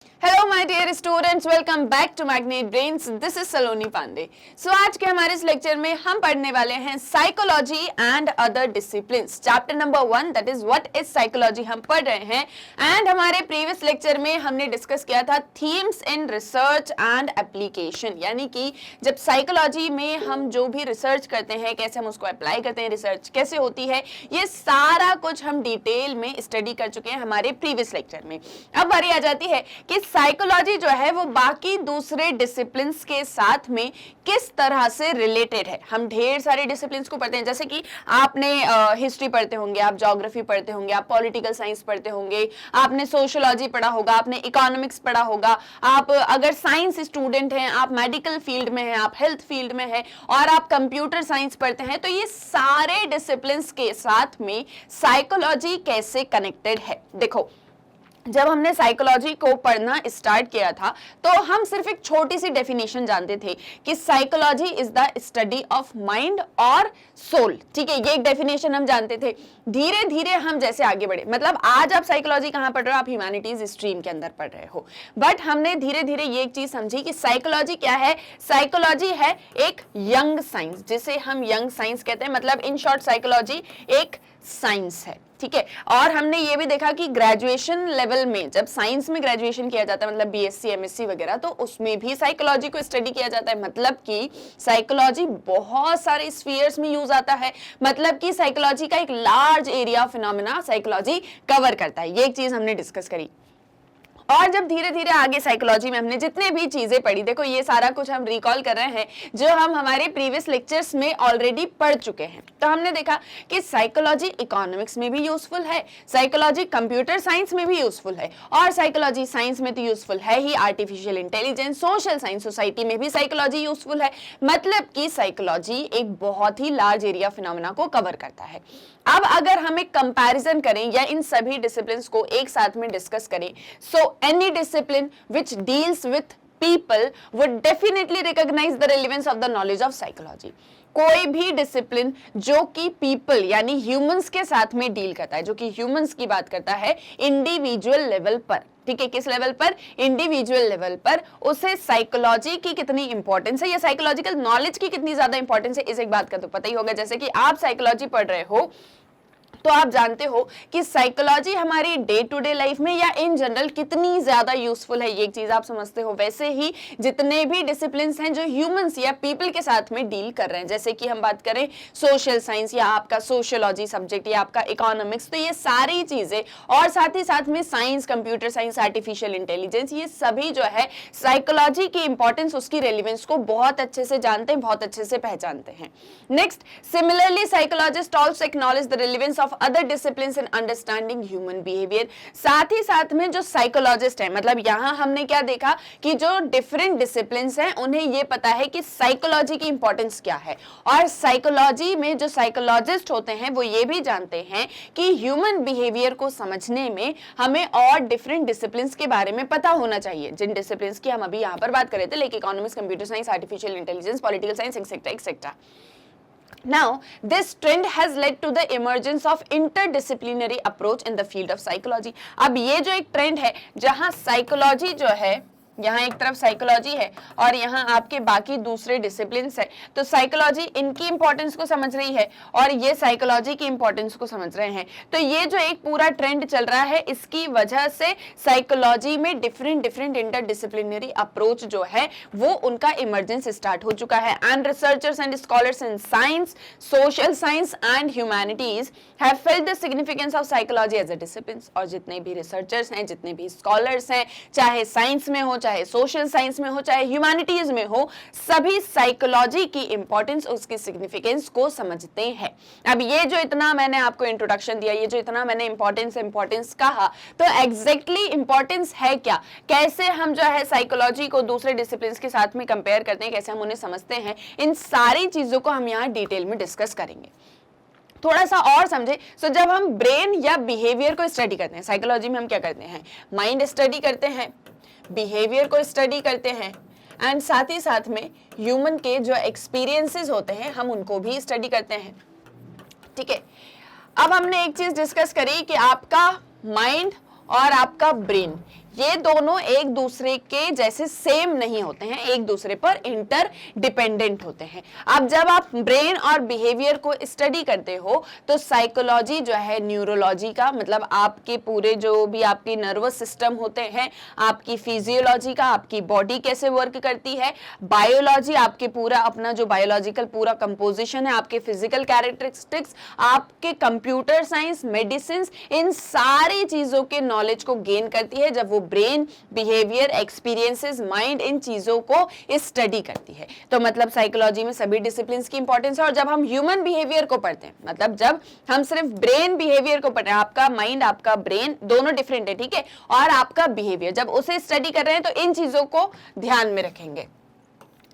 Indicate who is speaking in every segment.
Speaker 1: Hello my dear students, welcome back to Magnet Brains. This is Saloni Pandey. So आज के हमारे इस लेक्चर में हम पढ़ने वाले हैं psychology and other disciplines. Chapter number 1 that is what is psychology हम पढ़ रहे हैं। एंड हमारे प्रीवियस लेक्चर में हमने डिस्कस किया था themes in research and application, यानी कि जब साइकोलॉजी में हम जो भी रिसर्च करते हैं, कैसे हम उसको अप्लाई करते हैं, रिसर्च कैसे होती है, ये सारा कुछ हम डिटेल में स्टडी कर चुके हैं हमारे प्रीवियस लेक्चर में। अब बारी आ जाती है कि साइकोलॉजी जो है वो बाकी दूसरे डिसिप्लिन्स के साथ में किस तरह से रिलेटेड है। हम ढेर सारे डिसिप्लिन्स को पढ़ते हैं, जैसे कि आपने हिस्ट्री पढ़ते होंगे, आप ज्योग्राफी पढ़ते होंगे, आप पॉलिटिकल साइंस पढ़ते होंगे, आपने सोशियोलॉजी पढ़ा होगा, आपने इकोनॉमिक्स पढ़ा होगा, आप अगर साइंस स्टूडेंट हैं, आप मेडिकल फील्ड में हैं, आप हेल्थ फील्ड में हैं और आप कंप्यूटर साइंस पढ़ते हैं, तो ये सारे डिसिप्लिन्स के साथ में साइकोलॉजी कैसे कनेक्टेड है। देखो, जब हमने साइकोलॉजी को पढ़ना स्टार्ट किया था तो हम सिर्फ एक छोटी सी डेफिनेशन जानते थे कि psychology is the study of mind और सोल। ठीक है, ये एक डेफिनेशन हम जानते थे। धीरे धीरे हम जैसे आगे बढ़े, मतलब आज आप साइकोलॉजी कहां पढ़ रहे हो, आप ह्यूमैनिटीज स्ट्रीम के अंदर पढ़ रहे हो, बट हमने धीरे धीरे ये एक चीज समझी कि साइकोलॉजी क्या है। साइकोलॉजी है एक यंग साइंस, जिसे हम यंग साइंस कहते हैं। मतलब इन शॉर्ट साइकोलॉजी एक साइंस है। ठीक है, और हमने ये भी देखा कि ग्रेजुएशन लेवल में जब साइंस में ग्रेजुएशन किया जाता है, मतलब बीएससी एमएससी वगैरह, तो उसमें भी साइकोलॉजी को स्टडी किया जाता है। मतलब कि साइकोलॉजी बहुत सारे स्फीयर्स में यूज आता है, मतलब कि साइकोलॉजी का एक large area phenomena psychology cover करता है। ये एक चीज हमने डिस्कस करी। और जब धीरे धीरे आगे साइकोलॉजी में हमने जितने भी चीजें पढ़ी, देखो ये सारा कुछ हम रिकॉल कर रहे हैं जो हम हमारे प्रीवियस लेक्चर्स में ऑलरेडी पढ़ चुके हैं। तो हमने देखा कि साइकोलॉजी इकोनॉमिक्स में भी यूजफुल है, साइकोलॉजी कंप्यूटर साइंस में भी यूजफुल है, और साइकोलॉजी साइंस में तो यूजफुल है ही, artificial intelligence, social science, society में भी साइकोलॉजी यूजफुल है। मतलब कि साइकोलॉजी एक बहुत ही लार्ज एरिया फिनोमेना को कवर करता है। अब अगर हम एक कंपैरिजन करें या इन सभी डिसिप्लिन्स को एक साथ में डिस्कस करें, so any discipline which deals with people would definitely recognise the relevance of the knowledge of psychology. कोई भी डिसिप्लिन जो कि पीपल यानी ह्यूमंस के साथ में डील करता है, जो कि ह्यूमंस की बात करता है इंडिविजुअल लेवल पर, ठीक है, किस लेवल पर, इंडिविजुअल लेवल पर, उसे साइकोलॉजी की कितनी इंपॉर्टेंस है या साइकोलॉजिकल नॉलेज की कितनी ज्यादा इंपॉर्टेंस है, इस एक बात का तो पता ही होगा। जैसे कि आप साइकोलॉजी पढ़ रहे हो तो आप जानते हो कि साइकोलॉजी हमारी डे टू डे लाइफ में या इन जनरल कितनी ज्यादा यूजफुल है, ये एक चीज आप समझते हो। वैसे ही जितने भी डिसिप्लिन्स हैं जो ह्यूमंस या पीपल के साथ में डील कर रहे हैं, जैसे कि हम बात करें सोशल साइंस या आपका सोशियोलॉजी सब्जेक्ट या आपका इकोनॉमिक्स, तो ये सारी चीजें, और साथ ही साथ में science, computer science, artificial intelligence, ये सभी जो है साइकोलॉजी की इंपॉर्टेंस, उसकी रेलिवेंस को बहुत अच्छे से जानते हैं, बहुत अच्छे से पहचानते हैं। Next, similarly psychologist also acknowledge the relevance other disciplines in understanding human behaviour. साथ ही साथ में जो साइकोलॉजिस्ट है, मतलब यहां हमने क्या देखा कि जो डिफरेंट डिसिप्लिन्स हैं उन्हें ये पता है कि साइकोलॉजी की इंपॉर्टेंस क्या है, और साइकोलॉजी में जो साइकोलॉजिस्ट होते हैं वो ये भी जानते हैं कि ह्यूमन बिहेवियर को समझने में हमें और डिफरेंट डिसिप्लिन्स के बारे में पता होना चाहिए, जिन डिसिप्लिन्स की हम अभी यहां पर बात कर रहे थे, like economics, computer science, artificial intelligence, political science, etcetera etcetera. Now, this trend has led to the emergence of interdisciplinary approach in the field of psychology. अब ये जो एक ट्रेंड है जहां साइकोलॉजी जो है, यहाँ एक तरफ साइकोलॉजी है और यहाँ आपके बाकी दूसरे डिसिप्लिन्स है, तो साइकोलॉजी इनकी इंपॉर्टेंस को समझ रही है और ये साइकोलॉजी की इंपॉर्टेंस को समझ रहे हैं। तो ये जो एक पूरा ट्रेंड चल रहा है, इसकी वजह से साइकोलॉजी में डिफरेंट इंटरडिसिप्लिनरी अप्रोच जो है वो उनका इमर्जेंस स्टार्ट हो चुका है। And researchers and scholars in science, social science and humanities have felt the significance of psychology as a discipline. और जितने भी रिसर्चर्स हैं, जितने भी स्कॉलर्स हैं, चाहे साइंस में हो, चाहे सोशल साइंस में हो, चाहे ह्यूमैनिटीज में हो, सभी साइकोलॉजी की इंपॉर्टेंस, उसकी सिग्निफिकेंस को समझते हैं। अब ये जो इतना मैंने आपको इंट्रोडक्शन दिया, ये जो इतना मैंने इंपॉर्टेंस कहा, तो एग्जैक्टली इंपॉर्टेंस है क्या, कैसे हम जो है साइकोलॉजी को दूसरे डिसिप्लिन के साथ में कंपेयर करते हैं, कैसे हम उन्हें समझते हैं, इन सारी चीजों को हम यहाँ डिटेल में डिस्कस करेंगे। थोड़ा सा और समझे, सो जब हम ब्रेन या बिहेवियर को स्टडी करते हैं, साइकोलॉजी में हम क्या करते हैं, माइंड स्टडी करते हैं, बिहेवियर को स्टडी करते हैं, एंड साथ ही साथ में ह्यूमन के जो एक्सपीरियंसेस होते हैं हम उनको भी स्टडी करते हैं। ठीक है, अब हमने एक चीज डिस्कस करी कि आपका माइंड और आपका ब्रेन, ये दोनों एक दूसरे के जैसे सेम नहीं होते हैं, एक दूसरे पर इंटर डिपेंडेंट होते हैं। अब जब आप ब्रेन और बिहेवियर को स्टडी करते हो तो साइकोलॉजी जो है न्यूरोलॉजी का, मतलब आपके पूरे जो भी आपके नर्वस सिस्टम होते हैं, आपकी फिजियोलॉजी का, आपकी बॉडी कैसे वर्क करती है, बायोलॉजी आपके पूरा अपना जो बायोलॉजिकल पूरा कंपोजिशन है, आपके फिजिकल कैरेक्टरिस्टिक्स, आपके कंप्यूटर साइंस, मेडिसिन, इन सारी चीजों के नॉलेज को गेन करती है जब वो ब्रेन, बिहेवियर, एक्सपीरियंसेस, माइंड, इन चीजों को स्टडी करती है। तो मतलब साइकोलॉजी में सभी डिसिप्लिन की इंपॉर्टेंस है। और जब हम ह्यूमन बिहेवियर को पढ़ते हैं, मतलब जब हम सिर्फ ब्रेन बिहेवियर को पढ़ रहे हैं, आपका माइंड, आपका ब्रेन दोनों डिफरेंट है, ठीक है, और आपका बिहेवियर, जब उसे स्टडी कर रहे हैं तो इन चीजों को ध्यान में रखेंगे।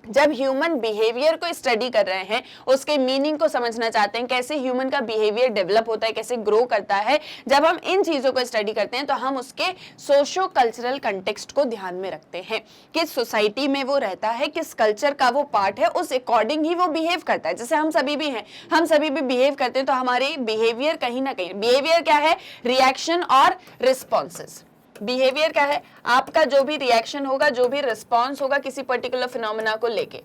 Speaker 1: जब ह्यूमन बिहेवियर को स्टडी कर रहे हैं, उसके मीनिंग को समझना चाहते हैं, कैसे ह्यूमन का बिहेवियर डेवलप होता है, कैसे ग्रो करता है, जब हम इन चीजों को स्टडी करते हैं तो हम उसके सोशो कल्चरल कंटेक्स्ट को ध्यान में रखते हैं, किस सोसाइटी में वो रहता है, किस कल्चर का वो पार्ट है, उस अकॉर्डिंग ही वो बिहेव करता है। जैसे हम सभी भी हैं, हम सभी भी बिहेव करते हैं, तो हमारी बिहेवियर कहीं ना कहीं, बिहेवियर क्या है, रिएक्शन और रिस्पॉन्सेस। बिहेवियर क्या है, आपका जो भी रिएक्शन होगा, जो भी रिस्पॉन्स होगा किसी पर्टिकुलर फिनोमेना को लेके,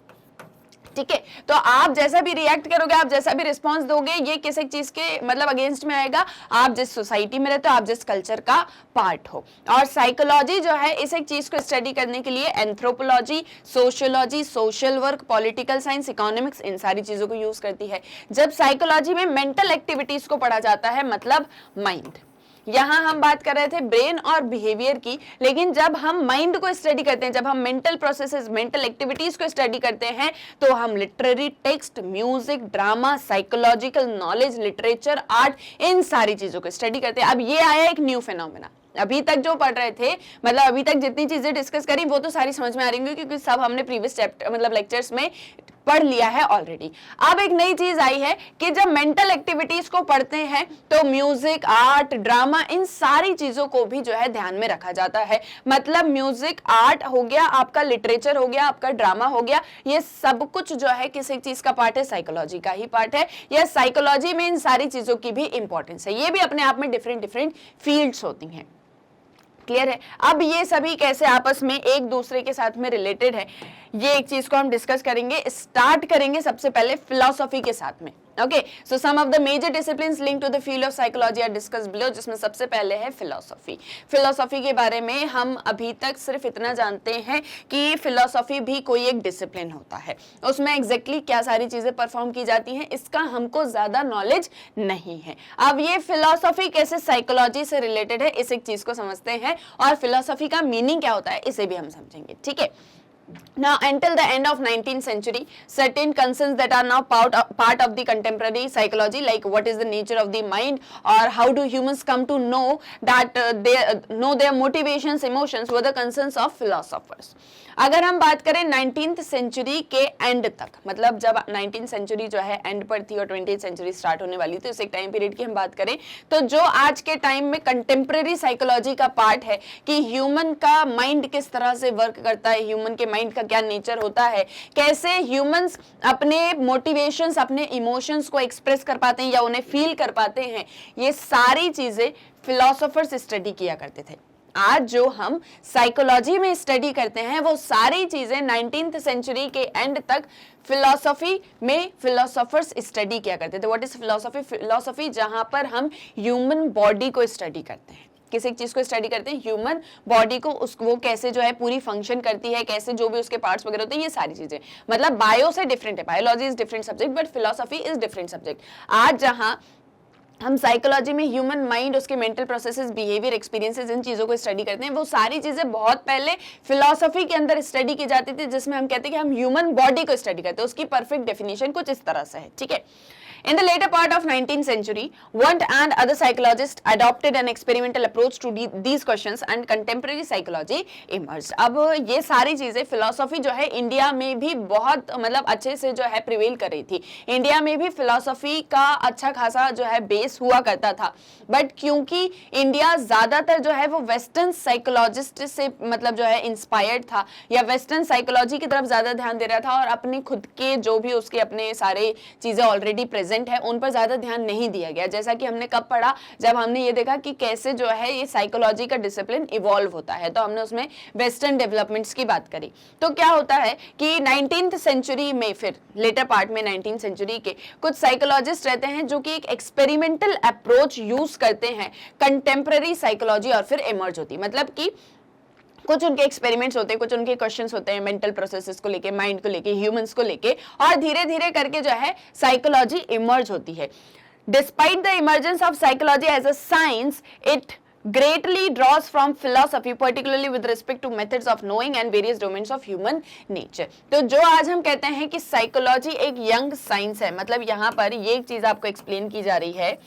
Speaker 1: ठीक है। तो आप जैसा भी रिएक्ट करोगे, आप जैसा भी रिस्पॉन्स दोगे, ये किसी चीज के मतलब अगेंस्ट में आएगा, आप जिस सोसाइटी में रहते हो, आप जिस कल्चर का पार्ट हो। और साइकोलॉजी जो है इस एक चीज को स्टडी करने के लिए anthropology, sociology, social work, political science, economics, इन सारी चीजों को यूज करती है। जब साइकोलॉजी में मेंटल एक्टिविटीज को पढ़ा जाता है, मतलब माइंड, यहां हम बात कर रहे थे ब्रेन और बिहेवियर की, लेकिन जब हम माइंड को स्टडी करते हैं, जब हम मेंटल प्रोसेसेस, मेंटल एक्टिविटीज को स्टडी करते हैं, तो हम literary text, music, drama, psychological knowledge, literature, art, इन सारी चीजों को स्टडी करते हैं। अब ये आया एक न्यू फिनोमेना। अभी तक जो पढ़ रहे थे, मतलब अभी तक जितनी चीजें डिस्कस करी वो तो सारी समझ में आ रही होंगी, क्योंकि सब हमने प्रीवियस चैप्टर मतलब लेक्चर्स में पढ़ लिया है ऑलरेडी। अब एक नई चीज आई है कि जब मेंटल एक्टिविटीज को पढ़ते हैं तो म्यूजिक, आर्ट, ड्रामा, इन सारी चीजों को भी जो है ध्यान में रखा जाता है। मतलब म्यूजिक, आर्ट हो गया आपका, लिटरेचर हो गया आपका, ड्रामा हो गया, ये सब कुछ जो है किसी चीज का पार्ट है, साइकोलॉजी का ही पार्ट है। या साइकोलॉजी में इन सारी चीजों की भी इंपॉर्टेंस है। ये भी अपने आप में डिफरेंट डिफरेंट फील्ड्स होती हैं। क्लियर है? अब ये सभी कैसे आपस में एक दूसरे के साथ में रिलेटेड है, ये एक चीज को हम डिस्कस करेंगे। स्टार्ट करेंगे सबसे पहले फिलॉसफी के साथ में। Okay, so some of the major disciplines linked to the field of psychology are discussed below, जिसमें सबसे पहले है फिलॉसफी। फिलॉसफी के बारे में हम अभी तक सिर्फ इतना जानते हैं कि फिलॉसफी भी कोई एक डिसिप्लिन होता है, उसमें एग्जैक्टली क्या सारी चीजें परफॉर्म की जाती हैं इसका हमको ज्यादा नॉलेज नहीं है। अब ये फिलॉसफी कैसे साइकोलॉजी से रिलेटेड है, इस एक चीज को समझते हैं, और फिलॉसफी का मीनिंग क्या होता है इसे भी हम समझेंगे। ठीक है, now until the end of 19th century, certain concerns that are now part of the contemporary psychology, like what is the nature of the mind or how do humans come to know that they know their motivations, emotions, were the concerns of philosophers. अगर हम बात करें 19th century के and तक, मतलब जब 19th century जो है एंड पर थी और 20th सेंचुरी स्टार्ट होने वाली थी, उस एक टाइम पीरियड की हम बात करें, तो जो आज के टाइम में कंटेम्प्रेरी साइकोलॉजी का पार्ट है कि ह्यूमन का माइंड किस तरह से वर्क करता है, ह्यूमन के माइंड का क्या नेचर होता है, कैसे ह्यूमंस अपने मोटिवेशंस, अपने इमोशंस को एक्सप्रेस कर पाते हैं या उन्हें फील कर पाते हैं, ये सारी चीजें फिलोसोफर्स स्टडी किया करते थे। आज जो हम साइकोलॉजी में स्टडी करते हैं वो सारी चीजें 19th सेंचुरी के एंड तक फिलॉसफी में फिलोसोफर्स स्टडी किया करते थे। What is philosophy? फिलॉसफी जहां पर हम ह्यूमन बॉडी को स्टडी करते हैं, किसी एक चीज को स्टडी करते हैं, ह्यूमन बॉडी को, वो कैसे जो है पूरी फंक्शन करती है, कैसे जो भी उसके पार्ट्स वगैरह होते हैं, ये सारी चीजें, मतलब बायो से डिफरेंट है, biology is different subject but philosophy is different subject. आज जहां हम साइकोलॉजी में ह्यूमन माइंड, उसके मेंटल प्रोसेसेस, बिहेवियर, एक्सपीरियंसेस, इन चीजों को स्टडी करते हैं, वो सारी चीजें बहुत पहले फिलॉसफी के अंदर स्टडी की जाती थी, जिसमें हम कहते हैं कि हम ह्यूमन बॉडी को स्टडी करते हैं। उसकी परफेक्ट डेफिनेशन कुछ इस तरह से है। ठीक है, in the later part of 19th century, Wundt and other psychologists adopted an experimental approach to these questions and contemporary psychology emerged. अब ये सारी चीजें, फिलॉसफी जो है इंडिया में भी बहुत मतलब अच्छे से जो है प्रिवेल कर रही थी। इंडिया में भी फिलॉसफी का अच्छा खासा जो है बेस हुआ करता था, बट क्योंकि इंडिया ज्यादातर जो है वो वेस्टर्न साइकोलॉजिस्ट से मतलब जो है इंस्पायर्ड था, या वेस्टर्न साइकोलॉजी की तरफ ज्यादा ध्यान दे रहा था, और अपने खुद के जो भी उसके अपने सारे चीजें ऑलरेडी प्रेजेंट प्रेजेंट है उन पर ज्यादा ध्यान नहीं दिया गया, जैसा कि हमने कब पढ़ा, जब हमने ये देखा कि कैसे जो है ये साइकोलॉजी का डिसिप्लिन इवॉल्व होता है, तो हमने उसमें वेस्टर्न डेवलपमेंट्स की बात करी। तो क्या होता है कि 19th सेंचुरी में, फिर लेटर पार्ट में 19th सेंचुरी के कुछ साइकोलॉजिस्ट रहते हैं जो कि एक एक्सपेरिमेंटल अप्रोच यूज करते हैं कंटेम्पररी साइकोलॉजी, और फिर इमर्ज होती, मतलब कि कुछ उनके एक्सपेरिमेंट्स होते हैं, कुछ उनके क्वेश्चंस होते हैं मेंटल प्रोसेसेस को लेके, माइंड को लेके, ह्यूमंस को लेके, और धीरे धीरे करके जो है साइकोलॉजी इमर्ज होती है। Despite the emergence of psychology as a science, it greatly draws from philosophy, particularly with respect to methods of knowing and various domains of human nature। तो जो आज हम कहते हैं कि साइकोलॉजी एक यंग साइंस है, मतलब यहाँ पर ये एक चीज आपको एक्सप्लेन की जा रही है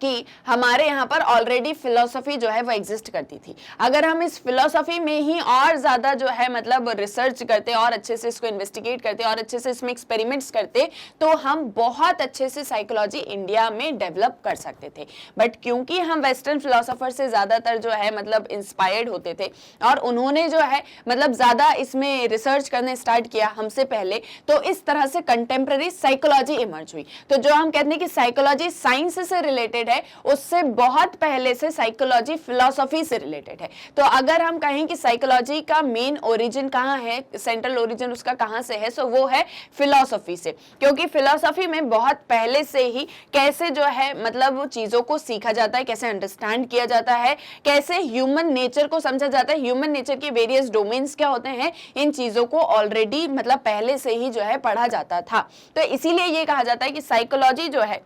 Speaker 1: कि हमारे यहाँ पर ऑलरेडी फिलोसफी जो है वो एग्जिस्ट करती थी। अगर हम इस फिलोसफी में ही और ज्यादा जो है मतलब रिसर्च करते और अच्छे से इसको इन्वेस्टिगेट करते और अच्छे से इसमें एक्सपेरिमेंट्स करते, तो हम बहुत अच्छे से साइकोलॉजी इंडिया में डेवलप कर सकते थे। बट क्योंकि हम वेस्टर्न फिलोसोफर से ज्यादातर जो है मतलब इंस्पायर्ड होते थे और उन्होंने जो है मतलब ज्यादा इसमें रिसर्च करने स्टार्ट किया हमसे पहले, तो इस तरह से कंटेम्पररी साइकोलॉजी इमर्ज हुई। तो जो हम कहते हैं कि साइकोलॉजी साइंस से रिलेटेड है, उससे बहुत पहले से साइकोलॉजी फिलॉसफी से रिलेटेड है। तो अगर हम कहें कि साइकोलॉजी का मेन ओरिजिन कहाँ है, सेंट्रल ओरिजिन उसका कहाँ से है, सो वो है फिलॉसफी से, क्योंकि फिलॉसफी में बहुत पहले से ही कैसे जो है मतलब चीजों को सीखा जाता है, कैसे अंडरस्टैंड किया जाता है, कैसे ह्यूमन नेचर को समझा जाता है, ह्यूमन नेचर के वेरियस डोमेन्स क्या होते हैं, इन चीजों को ऑलरेडी मतलब पहले से ही जो है पढ़ा जाता था। तो इसीलिए ये कहा जाता है कि साइकोलॉजी जो है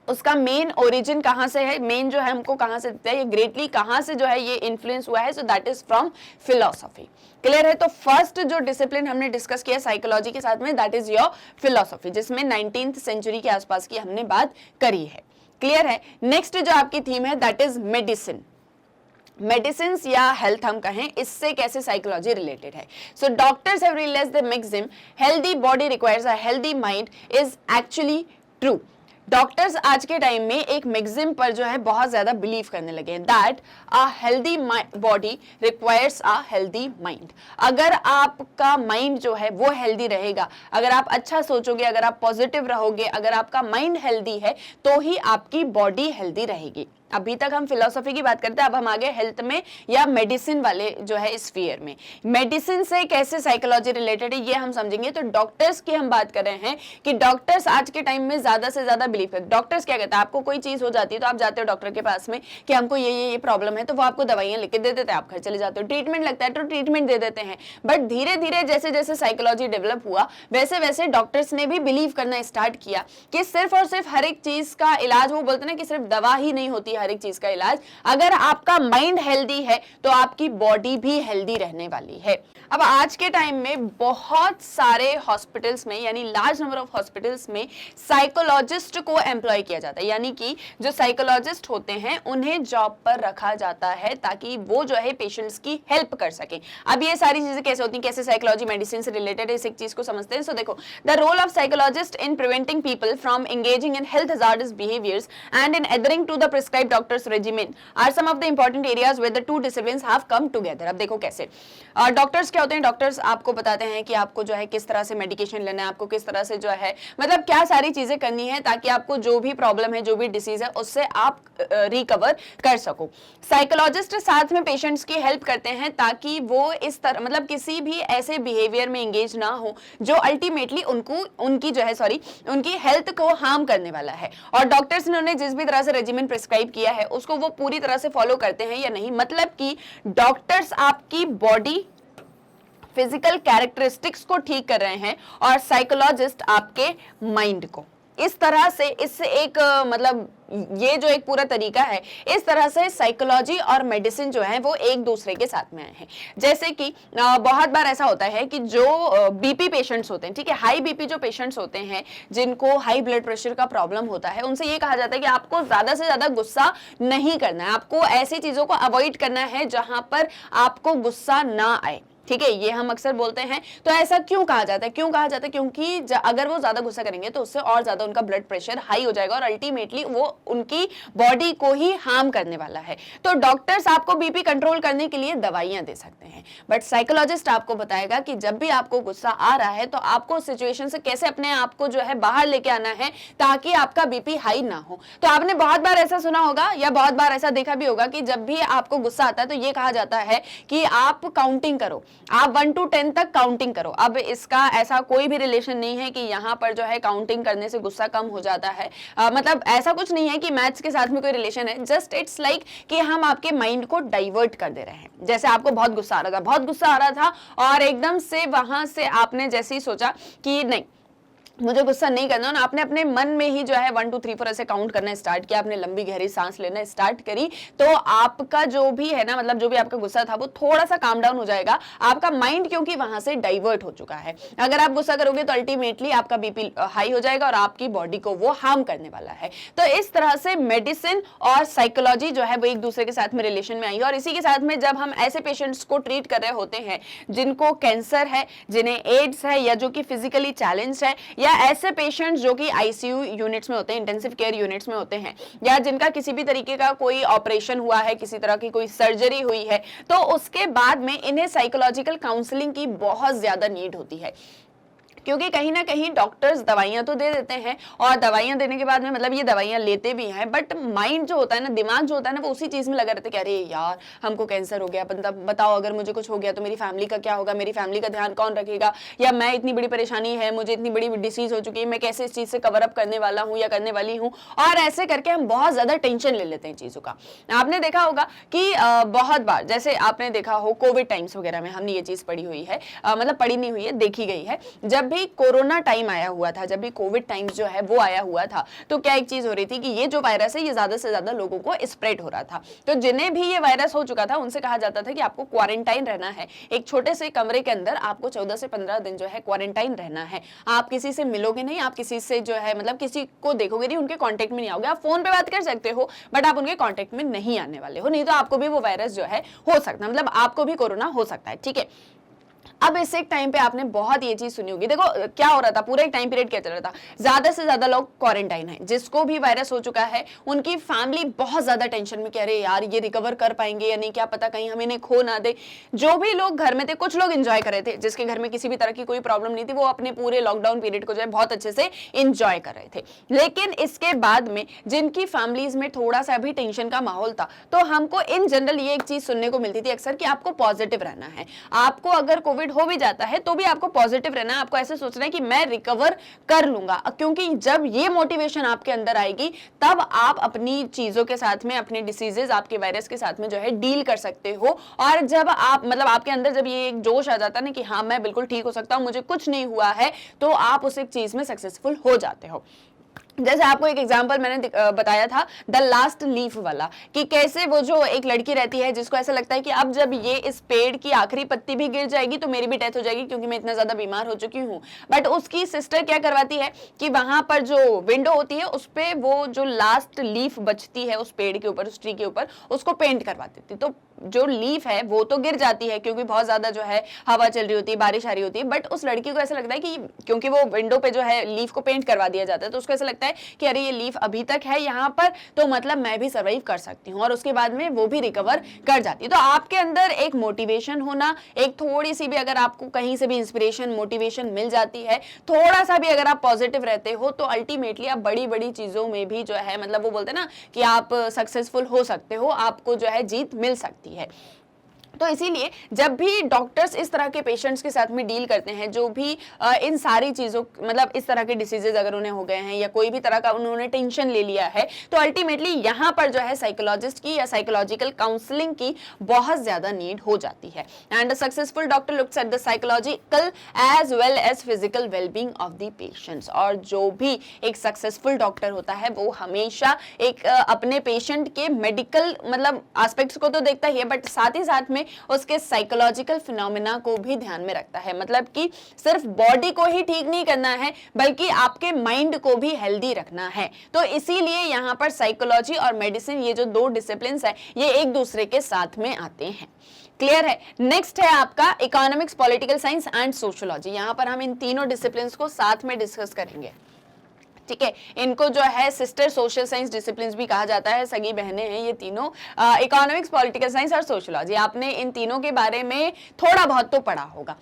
Speaker 1: उसका मेन ओरिजिन कहाँ से है, मेन जो है हमको कहाँ से देता है, ये ग्रेटली कहाँ से जो है ये इन्फ्लुएंस हुआ है, so that is from philosophy. Clear है? तो फर्स्ट जो डिसिप्लिन हमने डिस्कस किया साइकोलॉजी के साथ में, दैट इज योर फिलोसफी, जिसमें 19th सेंचुरी के आसपास की हमने बात करी है। क्लियर है? नेक्स्ट जो आपकी थीम है दैट इज मेडिसिन। मेडिसिन या हेल्थ हम कहें, इससे कैसे साइकोलॉजी रिलेटेड है। So doctors have realised the maxim healthy body requires a healthy mind is actually true. Doctors आज के टाइम में एक मैक्सिम पर जो है बहुत ज्यादा बिलीव करने लगे हैं, that a healthy body requires a healthy mind. अगर आपका माइंड जो है वो हेल्दी रहेगा, अगर आप अच्छा सोचोगे, अगर आप पॉजिटिव रहोगे, अगर आपका माइंड हेल्दी है, तो ही आपकी बॉडी हेल्दी रहेगी। अभी तक हम फिलोसफी की बात करते हैं, अब हम आगे हेल्थ में या मेडिसिन वाले जो है स्फीयर में। मेडिसिन से कैसे साइकोलॉजी रिलेटेड है ये हम समझेंगे। तो डॉक्टर्स की हम बात कर रहे हैं कि डॉक्टर्स आज के टाइम में ज्यादा से ज्यादा बिलीव करते हैं। डॉक्टर्स क्या कहते हैं, आपको कोई चीज हो जाती है तो आप जाते हो डॉक्टर के पास में कि हमको ये प्रॉब्लम है, तो वो आपको दवाइयां लिख के दे देते हैं, आप घर चले जाते हो। ट्रीटमेंट लगता है तो ट्रीटमेंट दे देते हैं। बट धीरे धीरे जैसे जैसे साइकोलॉजी डेवलप हुआ, वैसे वैसे डॉक्टर्स ने भी बिलीव करना स्टार्ट किया कि सिर्फ और सिर्फ हर एक चीज का इलाज, वो बोलते हैं कि सिर्फ दवा ही नहीं होती हर एक चीज का इलाज, अगर आपका माइंड हेल्दी है तो आपकी बॉडी भी हेल्दी रहने वाली है। अब आज के टाइम में बहुत सारे हॉस्पिटल्स में, यानी लार्ज नंबर ऑफ हॉस्पिटल्स में साइकोलॉजिस्ट को एम्प्लॉय किया जाता है, यानी कि जो साइकोलॉजिस्ट होते हैं उन्हें जॉब पर रखा जाता है ताकि वो जो है पेशेंट्स की हेल्प कर सके। अब ये सारी चीजें कैसे होती हैं, कैसे साइकोलॉजी मेडिसिन से रिलेटेड है, इस एक चीज को समझते हैं। सो देखो, the role of psychologist in preventing people from engaging in health hazardous behaviours and in adhering to the prescribed doctors regimen are some of the important areas where the two disciplines have come together। अब देखो कैसे doctors क्या होते हैं, doctors आपको बताते हैं कि आपको जो है किस तरह से मेडिकेशन लेना है, आपको किस तरह से जो है मतलब क्या सारी चीजें करनी है ताकि आपको जो भी प्रॉब्लम है, जो भी डिसीज है, उससे आप रिकवर कर सको। साइकोलॉजिस्ट साथ में पेशेंट्स की हेल्प करते हैं ताकि वो इस तरह मतलब किसी भी ऐसे बिहेवियर में एंगेज ना हो जो अल्टीमेटली उनकी हेल्थ को हार्म करने वाला है। और डॉक्टर्स ने जिस भी तरह से रेजिमेंट प्रिस्क्राइब किया है उसको वो पूरी तरह से फॉलो करते हैं या नहीं, मतलब कि डॉक्टर्स आपकी बॉडी फिजिकल कैरेक्टरिस्टिक्स को ठीक कर रहे हैं और साइकोलॉजिस्ट आपके माइंड को। इस तरह से इससे एक मतलब ये जो एक पूरा तरीका है, इस तरह से साइकोलॉजी और मेडिसिन जो है वो एक दूसरे के साथ में आए हैं। जैसे कि बहुत बार ऐसा होता है कि जो बीपी पेशेंट्स होते हैं, ठीक है, हाई बीपी जो पेशेंट्स होते हैं, जिनको हाई ब्लड प्रेशर का प्रॉब्लम होता है, उनसे ये कहा जाता है कि आपको ज्यादा से ज्यादा गुस्सा नहीं करना है, आपको ऐसी चीजों को अवॉइड करना है जहां पर आपको गुस्सा ना आए। ठीक है, ये हम अक्सर बोलते हैं। तो ऐसा क्यों कहा जाता है, क्यों कहा जाता है? क्योंकि अगर वो ज्यादा गुस्सा करेंगे तो उससे और ज्यादा उनका ब्लड प्रेशर हाई हो जाएगा और अल्टीमेटली वो उनकी बॉडी को ही हार्म करने वाला है। तो डॉक्टर्स आपको बीपी कंट्रोल करने के लिए दवाइयां दे सकते हैं, बट साइकोलॉजिस्ट आपको बताएगा कि जब भी आपको गुस्सा आ रहा है तो आपको उस सिचुएशन से कैसे अपने आप को जो है बाहर लेके आना है ताकि आपका बीपी हाई ना हो। तो आपने बहुत बार ऐसा सुना होगा या बहुत बार ऐसा देखा भी होगा कि जब भी आपको गुस्सा आता है तो ये कहा जाता है कि आप काउंटिंग करो, आप 1 to 10 तक काउंटिंग करो। अब इसका ऐसा कोई भी रिलेशन नहीं है कि यहाँ पर जो है काउंटिंग करने से गुस्सा कम हो जाता है, मतलब ऐसा कुछ नहीं है कि मैथ्स के साथ में कोई रिलेशन है। जस्ट इट्स लाइक कि हम आपके माइंड को डाइवर्ट कर दे रहे हैं। जैसे आपको बहुत गुस्सा आ रहा था, बहुत गुस्सा आ रहा था और एकदम से वहां से आपने जैसे ही सोचा कि नहीं मुझे गुस्सा नहीं करना, और आपने अपने मन में ही जो है 1 2 3 4 ऐसे काउंट करना स्टार्ट किया, आपने लंबी गहरी सांस लेना स्टार्ट करी, तो आपका जो भी है ना, मतलब जो भी आपका गुस्सा था वो थोड़ा सा काम डाउन हो जाएगा। आपका माइंड क्योंकि वहां से डाइवर्ट हो चुका है। अगर आप गुस्सा करोगे तो अल्टीमेटली आपका बीपी हाई हो जाएगा और आपकी बॉडी को वो हार्म करने वाला है। तो इस तरह से मेडिसिन और साइकोलॉजी जो है वो एक दूसरे के साथ में रिलेशन में आई है। और इसी के साथ में जब हम ऐसे पेशेंट्स को ट्रीट कर रहे होते हैं जिनको कैंसर है, जिन्हें एड्स है, या जो कि फिजिकली चैलेंज है, या ऐसे पेशेंट्स जो कि आईसीयू यूनिट्स में होते हैं, इंटेंसिव केयर यूनिट्स में होते हैं, या जिनका किसी भी तरीके का कोई ऑपरेशन हुआ है, किसी तरह की कोई सर्जरी हुई है, तो उसके बाद में इन्हें साइकोलॉजिकल काउंसलिंग की बहुत ज्यादा नीड होती है। क्योंकि कहीं ना कहीं डॉक्टर्स दवाइयां तो दे देते हैं और दवाइयां देने के बाद में मतलब ये दवाइयां लेते भी हैं, बट माइंड जो होता है ना, दिमाग जो होता है ना, वो उसी चीज में लगा रहता है कि अरे यार हमको कैंसर हो गया, बताओ अगर मुझे कुछ हो गया तो मेरी फैमिली का क्या होगा, मेरी फैमिली का ध्यान कौन रखेगा, या मैं इतनी बड़ी परेशानी है, मुझे इतनी बड़ी डिसीज हो चुकी है, मैं कैसे इस चीज से कवर अप करने वाला हूँ या करने वाली हूँ। और ऐसे करके हम बहुत ज्यादा टेंशन ले लेते हैं चीजों का। आपने देखा होगा कि बहुत बार, जैसे आपने देखा हो कोविड टाइम्स वगैरह में हमने ये चीज पढ़ी हुई है, मतलब पढ़ी नहीं हुई है, देखी गई है। जब भी कोरोना टाइम आया हुआ था, जब भी कोविड टाइम्स जो है वो आया हुआ था, तो क्या एक चीज हो रही थी कि ये जो वायरस है ये ज्यादा से ज्यादा लोगों को स्प्रेड हो रहा था। तो जिन्हें भी ये वायरस हो चुका था उनसे कहा जाता था कि आपको क्वारंटाइन रहना है, एक छोटे से कमरे के अंदर आपको 14 से 15 दिन जो है क्वारंटाइन रहना है। आप किसी से मिलोगे नहीं, आप किसी से जो है मतलब किसी को देखोगे नहीं, उनके कॉन्टेक्ट में नहीं आओगे। आप फोन पे बात कर सकते हो बट आप उनके कॉन्टेक्ट में नहीं आने वाले हो, नहीं तो आपको भी वो वायरस जो है हो सकता है, मतलब आपको भी कोरोना हो सकता है। ठीक है, अब इस एक टाइम पे आपने बहुत ये चीज सुनी होगी। देखो क्या हो रहा था, पूरा एक टाइम पीरियड क्या चल रहा था, ज्यादा से ज्यादा लोग क्वारंटाइन है, जिसको भी वायरस हो चुका है उनकी फैमिली बहुत ज्यादा टेंशन में, कह रहे यार ये रिकवर कर पाएंगे या नहीं, क्या पता कहीं हम इन्हें खो ना दे। जो भी लोग घर में थे, कुछ लोग एंजॉय कर रहे थे, जिसके घर में किसी भी तरह की कोई प्रॉब्लम नहीं थी, वो अपने पूरे लॉकडाउन पीरियड को जो है बहुत अच्छे से एंजॉय कर रहे थे। लेकिन इसके बाद में जिनकी फैमिलीज में थोड़ा सा भी टेंशन का माहौल था, तो हमको इन जनरल ये एक चीज सुनने को मिलती थी अक्सर कि आपको पॉजिटिव रहना है। आपको अगर कोविड हो भी जाता है तो भी आपको पॉजिटिव रहना है, आपको ऐसे सोचना है कि मैं रिकवर कर लूंगा, क्योंकि जब ये मोटिवेशन आपके अंदर आएगी तब आप अपनी चीजों के साथ में, अपने डिसीजेस, आपके वायरस के साथ में जो है डील कर सकते हो। और जब आप मतलब आपके अंदर जब ये एक जोश आ जाता है ना कि हाँ मैं बिल्कुल ठीक हो सकता हूं, मुझे कुछ नहीं हुआ है, तो आप उस एक चीज में सक्सेसफुल हो जाते हो। जैसे आपको एक एग्जांपल मैंने बताया था द लास्ट लीफ वाला, कि कैसे वो जो एक लड़की रहती है जिसको ऐसा लगता है कि अब जब ये इस पेड़ की आखिरी पत्ती भी गिर जाएगी तो मेरी भी डेथ हो जाएगी क्योंकि मैं इतना ज्यादा बीमार हो चुकी हूँ। बट उसकी सिस्टर क्या करवाती है कि वहां पर जो विंडो होती है उस पे वो जो लास्ट लीफ बचती है उस पेड़ के ऊपर, उस ट्री के ऊपर, उसको पेंट करवा देती। तो जो लीफ है वो तो गिर जाती है क्योंकि बहुत ज्यादा जो है हवा चल रही होती है, बारिश आ रही होती है, बट उस लड़की को ऐसा लगता है कि क्योंकि वो विंडो पे जो है लीफ को पेंट करवा दिया जाता है तो उसको ऐसा लगता है कि अरे ये लीफ अभी तक है यहाँ पर, तो मतलब मैं भी सर्वाइव कर सकती हूँ, और उसके बाद में वो भी रिकवर कर जाती है। तो आपके अंदर एक मोटिवेशन होना, एक थोड़ी सी भी अगर आपको कहीं से भी इंस्पिरेशन, मोटिवेशन मिल जाती है, थोड़ा सा भी अगर आप पॉजिटिव रहते हो, तो अल्टीमेटली आप बड़ी बड़ी चीजों में भी जो है मतलब वो बोलते हैं ना कि आप सक्सेसफुल हो सकते हो, आपको जो है जीत मिल सकती है। तो इसीलिए जब भी डॉक्टर्स इस तरह के पेशेंट्स के साथ में डील करते हैं, जो भी इन सारी चीज़ों मतलब इस तरह के डिसीजेज अगर उन्हें हो गए हैं या कोई भी तरह का उन्होंने टेंशन ले लिया है, तो अल्टीमेटली यहाँ पर जो है साइकोलॉजिस्ट की या साइकोलॉजिकल काउंसलिंग की बहुत ज़्यादा नीड हो जाती है। And successful doctor looks at the psychological as well as physical wellbeing of the patients. और जो भी एक सक्सेसफुल डॉक्टर होता है वो हमेशा एक अपने पेशेंट के मेडिकल मतलब एस्पेक्ट्स को तो देखता ही है, बट साथ ही साथ में उसके साइकोलॉजिकल फिनोमेना को भी ध्यान में रखता है। मतलब कि सिर्फ बॉडी को ही ठीक नहीं करना है बल्कि आपके माइंड को भी हेल्दी रखना है। तो इसीलिए यहाँ पर साइकोलॉजी और मेडिसिन, ये जो दो डिसिप्लिन्स है, ये एक दूसरे के साथ में आते हैं। क्लियर है। नेक्स्ट है आपका economics, political science and sociology. यहाँ पर हम इन तीनों डिसिप्लिन को साथ में डिस्कस करेंगे, ठीक है। इनको जो है सिस्टर सोशल साइंस डिसिप्लिन्स भी कहा जाता है, सगी बहनें हैं ये तीनों। इकोनॉमिक्स, पॉलिटिकल साइंस और सोशियोलॉजी, आपने इन तीनों के बारे में थोड़ा बहुत तो पढ़ा होगा।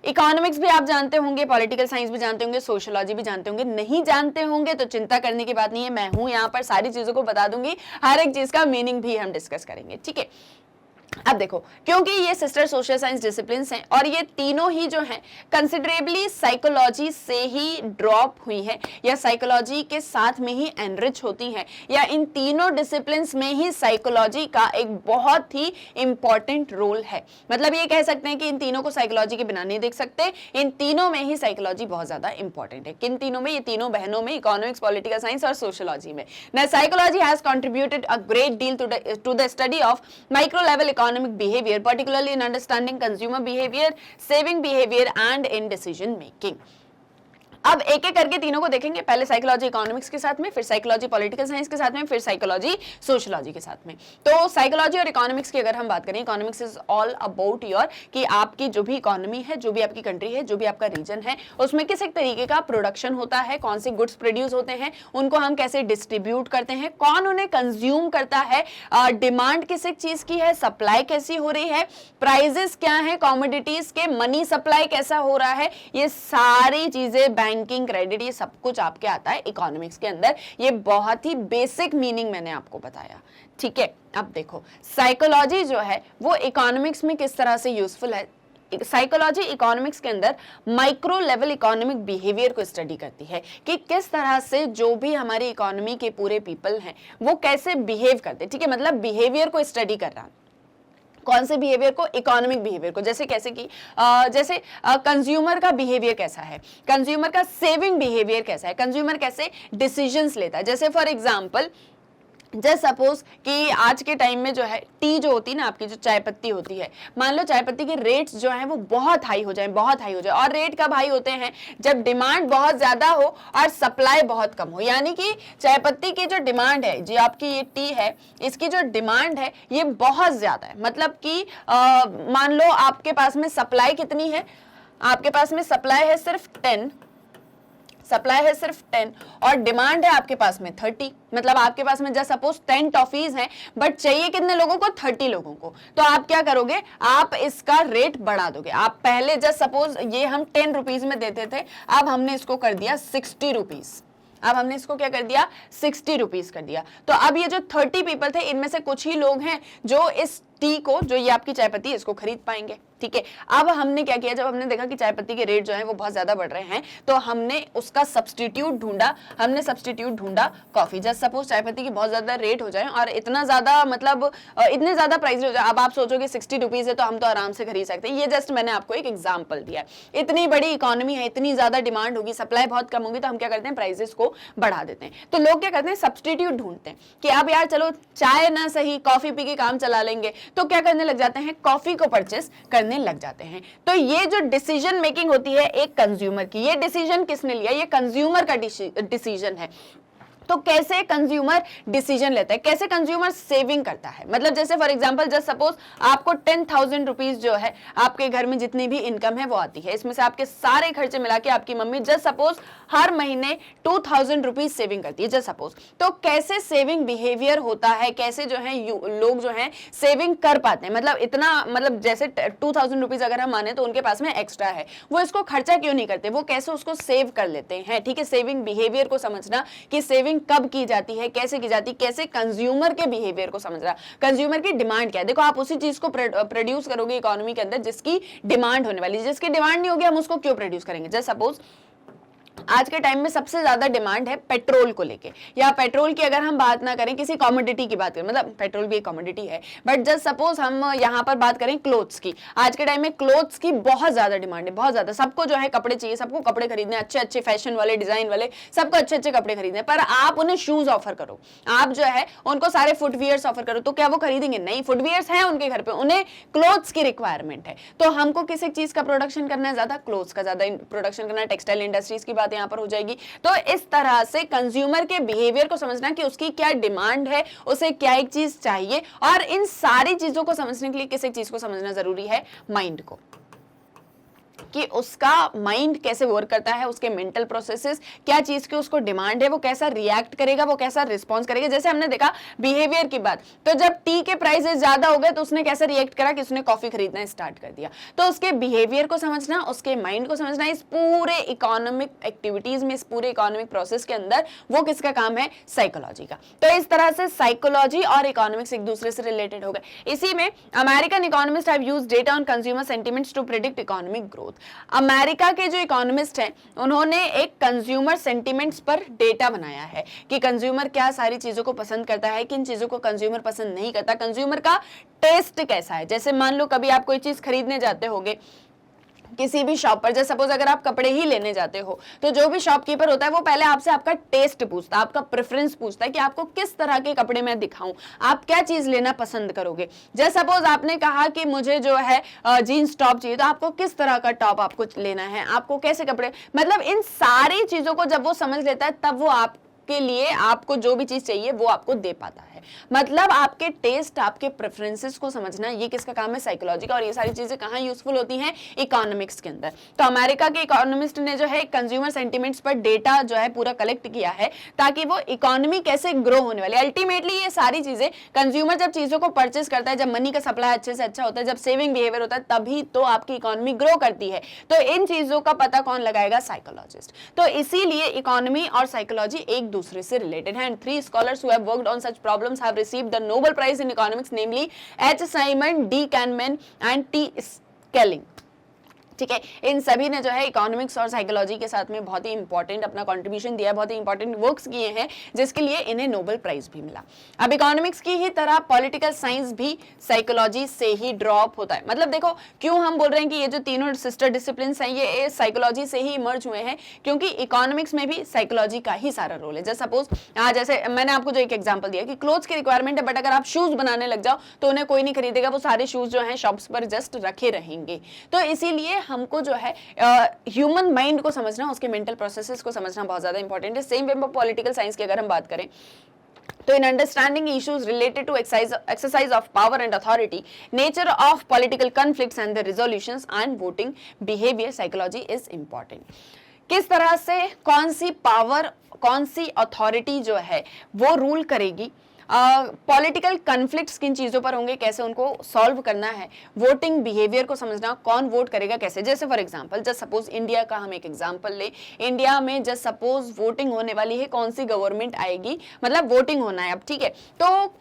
Speaker 1: इकोनॉमिक्स भी आप जानते होंगे, पॉलिटिकल साइंस भी जानते होंगे, सोशियोलॉजी भी जानते होंगे। नहीं जानते होंगे तो चिंता करने की बात नहीं है, मैं हूं यहाँ पर, सारी चीजों को बता दूंगी, हर एक चीज का मीनिंग भी हम डिस्कस करेंगे, ठीक है। अब देखो, क्योंकि ये सिस्टर सोशल साइंस डिसिप्लिन्स हैं और ये तीनों ही जो हैं कंसिडरेबली साइकोलॉजी से ही ड्रॉप हुई है या साइकोलॉजी के साथ में ही एनरिच होती हैं, या इन तीनों डिसिप्लिन्स में ही साइकोलॉजी का एक बहुत ही इंपॉर्टेंट रोल है। मतलब ये कह सकते हैं कि इन तीनों को साइकोलॉजी के बिना नहीं देख सकते, इन तीनों में ही साइकोलॉजी बहुत ज्यादा इंपॉर्टेंट है। किन तीनों में? ये तीनों बहनों में, इकोनॉमिक्स, पॉलिटिकल साइंस और सोशियोलॉजी में। Now, psychology has contributed a great deal to the study of micro level economic behavior, particularly in understanding consumer behavior, saving behavior, and in decision making. अब एक एक करके तीनों को देखेंगे, पहले साइकोलॉजी इकोनॉमिक्स के साथ में, फिर साइकोलॉजी पॉलिटिकल साइंस के साथ में, फिर साइकोलॉजी सोशियोलॉजी के साथ में। तो साइकोलॉजी और इकोनॉमिक्स की अगर हम बात करें, economics is all about your कि आपकी जो भी इकोनॉमी है, जो भी आपकी कंट्री है, जो भी आपका रीजन है, उसमें किस एक तरीके का प्रोडक्शन होता है, कौन से गुड्स प्रोड्यूस होते हैं, उनको हम कैसे डिस्ट्रीब्यूट करते हैं, कौन उन्हें कंज्यूम करता है, डिमांड किस एक चीज की है, सप्लाई कैसी हो रही है, प्राइजेस क्या है कॉमोडिटीज के, मनी सप्लाई कैसा हो रहा है, ये सारी चीजें, बैंकिंग, क्रेडिट, ये सब कुछ आपके आता है इकोनॉमिक्स के अंदर। ये बहुत ही बेसिक मीनिंग मैंने आपको बताया, ठीक है। अब देखो, साइकोलॉजी जो है वो इकोनॉमिक्स में किस तरह से यूजफुल है। साइकोलॉजी इकोनॉमिक्स के अंदर माइक्रो लेवल इकोनॉमिक बिहेवियर को स्टडी करती है कि किस तरह से जो भी हमारी इकोनॉमी के पूरे पीपल हैं वो कैसे बिहेव करते हैं, ठीक है। मतलब बिहेवियर को स्टडी कर रहा, कौन से बिहेवियर को? इकोनॉमिक बिहेवियर को। जैसे कैसे कि जैसे कंज्यूमर का बिहेवियर कैसा है, कंज्यूमर का सेविंग बिहेवियर कैसा है, कंज्यूमर कैसे डिसीजंस लेता है। जैसे फॉर एग्जांपल, जस्ट सपोज कि आज के टाइम में जो है टी जो होती है ना, आपकी जो चाय पत्ती होती है, मान लो चाय पत्ती के रेट्स जो हैं वो बहुत हाई हो जाए, बहुत हाई हो जाए। और रेट कब हाई होते हैं? जब डिमांड बहुत ज्यादा हो और सप्लाई बहुत कम हो। यानी कि चाय पत्ती की जो डिमांड है, जो आपकी ये टी है, इसकी जो डिमांड है ये बहुत ज्यादा है। मतलब कि मान लो आपके पास में सप्लाई कितनी है, आपके पास में सप्लाई है सिर्फ 10, सप्लाई है सिर्फ 10 और डिमांड है आपके पास में 30। मतलब आपके पास में जस्ट सपोज 10 टॉफीज हैं, बट चाहिए कितने लोगों को? 30 लोगों को। तो आप क्या करोगे? आप इसका रेट बढ़ा दोगे। आप पहले जस्ट सपोज ये हम 10 रुपीज में देते थे, अब हमने इसको कर दिया 60 रुपीज। अब हमने इसको क्या कर दिया? 60 रुपीज कर दिया। तो अब ये जो 30 पीपल थे, इनमें से कुछ ही लोग हैं जो इस टी को, जो ये आपकी चाय पत्ती है, इसको खरीद पाएंगे, ठीक है। अब हमने क्या किया, जब हमने देखा कि चाय पत्ती के रेट जो है वो बहुत ज्यादा बढ़ रहे हैं, तो हमने उसका सब्स्टिट्यूट ढूंढा। हमने सब्स्टिट्यूट ढूंढा कॉफी। जस्ट सपोज चाय पत्ती की बहुत ज्यादा रेट हो जाए और इतना ज्यादा, मतलब इतने ज्यादा प्राइस हो जाए, अब आप सोचोगे 60 रुपीज है तो हम तो आराम से खरीद सकते हैं। ये जस्ट मैंने आपको एक एग्जाम्पल दिया है। इतनी बड़ी इकोनॉमी है, इतनी ज्यादा डिमांड होगी, सप्लाई बहुत कम होगी, तो हम क्या करते हैं? प्राइसेस को बढ़ा देते हैं। तो लोग क्या करते हैं? सब्स्टिट्यूट ढूंढते हैं कि अब यार चलो चाय ना सही, कॉफी पी के काम चला लेंगे। तो क्या करने लग जाते हैं? कॉफी को परचेस करने लग जाते हैं। तो ये जो डिसीजन मेकिंग होती है एक कंज्यूमर की, ये डिसीजन किसने लिया? ये कंज्यूमर का डिसीजन है। तो कैसे कंज्यूमर डिसीजन लेता है, कैसे कंज्यूमर सेविंग करता है? मतलब जैसे फॉर एग्जांपल, जस्ट सपोज आपको 10,000 रुपीज जो है आपके घर में जितनी भी इनकम है वो आती है, इसमें से आपके सारे खर्चे मिला के आपकी मम्मी जस्ट सपोज हर महीने 2,000 रुपीज सेविंग करती है, जस्ट सपोज। तो कैसे सेविंग बिहेवियर होता है, कैसे जो है लोग जो है सेविंग कर पाते हैं? मतलब इतना, मतलब जैसे 2,000 रुपीज अगर हम माने तो उनके पास में एक्स्ट्रा है, वो इसको खर्चा क्यों नहीं करते, वो कैसे उसको सेव कर लेते हैं, ठीक है। सेविंग बिहेवियर को समझना कि सेविंग कब की जाती है, कैसे की जाती है, कैसे कंज्यूमर के बिहेवियर को समझ रहा, कंज्यूमर की डिमांड क्या है। देखो, आप उसी चीज को प्रोड्यूस करोगे इकोनॉमी के अंदर जिसकी डिमांड होने वाली, जिसकी डिमांड नहीं होगी हम उसको क्यों प्रोड्यूस करेंगे। जस्ट सपोज आज के टाइम में सबसे ज्यादा डिमांड है पेट्रोल को लेके, या पेट्रोल की अगर हम बात ना करें, किसी कमोडिटी की बात करें, मतलब पेट्रोल भी एक कमोडिटी है, बट जस्ट सपोज हम यहाँ पर बात करें क्लोथ्स की। आज के टाइम में क्लोथ्स की बहुत ज्यादा डिमांड है, बहुत ज्यादा। सबको जो है कपड़े चाहिए, सबको कपड़े खरीदने, अच्छे अच्छे फैशन वाले, डिजाइन वाले, सबको अच्छे अच्छे कपड़े खरीदने। पर आप उन्हें शूज ऑफर करो, आप जो है उनको सारे फुटवियर्स ऑफर करो, तो क्या वो खरीदेंगे? नहीं। फुटवियर्स हैं उनके घर पे, उन्हें क्लोथ्स की रिक्वायरमेंट है। तो हमको किस एक चीज का प्रोडक्शन करना है? ज्यादा क्लोथ्स का ज्यादा प्रोडक्शन करना है। टेक्सटाइल इंडस्ट्रीज की बात यहाँ पर हो जाएगी। तो इस तरह से कंज्यूमर के बिहेवियर को समझना कि उसकी क्या डिमांड है, उसे क्या एक चीज चाहिए, और इन सारी चीजों को समझने के लिए किस एक चीज को समझना जरूरी है, माइंड को, कि उसका माइंड कैसे वर्क करता है, उसके मेंटल प्रोसेसेस, क्या चीज की उसको डिमांड है, वो कैसा रिएक्ट करेगा, वो कैसा रिस्पॉन्स करेगा। जैसे हमने देखा बिहेवियर की बात, तो जब टी के प्राइसेस ज्यादा हो गए तो उसने कैसे रिएक्ट करा कि उसने कॉफी खरीदना स्टार्ट कर दिया। तो उसके बिहेवियर को समझना, उसके माइंड को समझना, इस पूरे इकोनॉमिक एक्टिविटीज में, इस पूरे इकोनॉमिक प्रोसेस के अंदर वो किसका काम है, साइकोलॉजी का। तो इस तरह से साइकोलॉजी और इकोनॉमिक्स एक दूसरे से रिलेटेड हो गए। इसी में American economist have used data on consumer sentiments to predict economic growth. America के जो इकोनॉमिस्ट हैं उन्होंने एक कंज्यूमर सेंटिमेंट्स पर डेटा बनाया है कि कंज्यूमर क्या सारी चीजों को पसंद करता है, किन चीजों को कंज्यूमर पसंद नहीं करता, कंज्यूमर का टेस्ट कैसा है। जैसे मान लो कभी आप कोई चीज खरीदने जाते होगे किसी भी शॉप पर, जैसे सपोज अगर आप कपड़े ही लेने जाते हो तो जो भी शॉपकीपर होता है वो पहले आपसे आपका टेस्ट पूछता है, आपका प्रेफरेंस पूछता है कि आपको किस तरह के कपड़े मैं दिखाऊं, आप क्या चीज लेना पसंद करोगे। जैसे सपोज आपने कहा कि मुझे जो है जीन्स टॉप चाहिए, तो आपको किस तरह का टॉप आपको लेना है, आपको कैसे कपड़े, मतलब इन सारी चीजों को जब वो समझ लेता है तब वो आपके लिए आपको जो भी चीज चाहिए वो आपको दे पाता है। मतलब आपके टेस्ट, आपके प्रेफरेंसेस को समझना ये किसका काम है, साइकोलॉजी का। और ये सारी चीजें कहाँ यूजफुल होती हैं, इकोनॉमिक्स के अंदर। तो अमेरिका के इकोनॉमिस्ट ने जो है कंज्यूमर सेंटिमेंट्स पर डेटा जो है पूरा कलेक्ट किया है ताकि वो इकोनॉमी कैसे ग्रो होने वाली। अल्टीमेटली ये सारी चीजें कंज्यूमर जब चीजों को परचेस करता है, जब मनी का सप्लाई अच्छे से अच्छा होता है, जब सेविंग बिहेवियर होता है, तभी तो आपकी इकोनॉमी ग्रो करती है। तो इन चीजों का पता कौन लगाएगा, साइकोलॉजिस्ट। तो इसीलिए इकोनॉमी और साइकोलॉजी एक दूसरे से रिलेटेड है। And 3 scholars who have worked on such problems have received the Nobel Prize in Economics, namely H. Simon, D. Kahneman and T. Schelling। ठीक है, इन सभी ने जो है इकोनॉमिक्स और साइकोलॉजी के साथ में बहुत ही इंपॉर्टेंट अपना कंट्रीब्यूशन दिया है, बहुत ही इंपॉर्टेंट वर्क्स किए हैं जिसके लिए इन्हें नोबेल प्राइज भी मिला। अब इकोनॉमिक्स की ही तरह पॉलिटिकल साइंस भी साइकोलॉजी से ही ड्रॉप होता है। मतलब देखो क्यों हम बोल रहे हैं कि ये जो तीनों सिस्टर डिसिप्लिन्स हैं ये साइकोलॉजी से ही इमर्ज हुए हैं, क्योंकि इकोनॉमिक्स में भी साइकोलॉजी का ही सारा रोल है। जैसे सपोज जैसे मैंने आपको जो एक एग्जाम्पल दिया कि क्लोथ्स की रिक्वायरमेंट है, बट अगर आप शूज बनाने लग जाओ तो उन्हें कोई नहीं खरीदेगा, वो सारे शूज जो है शॉप्स पर जस्ट रखे रहेंगे। तो इसीलिए हमको जो है ह्यूमन माइंड को समझना, उसके मेंटल प्रोसेसेस को समझना बहुत ज्यादा इंपॉर्टेंट है। सेम वे पॉलिटिकल साइंस की अगर हम बात करें तो in understanding issues related to exercise of power and authority, nature of political conflicts and the resolutions and voting behavior, psychology is important। किस तरह से कौन सी पावर, कौन सी अथॉरिटी जो है वो रूल करेगी, पॉलिटिकल कन्फ्लिक्ट्स किन चीज़ों पर होंगे, कैसे उनको सॉल्व करना है, वोटिंग बिहेवियर को समझना, कौन वोट करेगा कैसे। जैसे for example just suppose India का हम एक एग्जांपल ले, इंडिया में जस्ट सपोज वोटिंग होने वाली है, कौन सी गवर्नमेंट आएगी, मतलब वोटिंग होना है अब, ठीक है। तो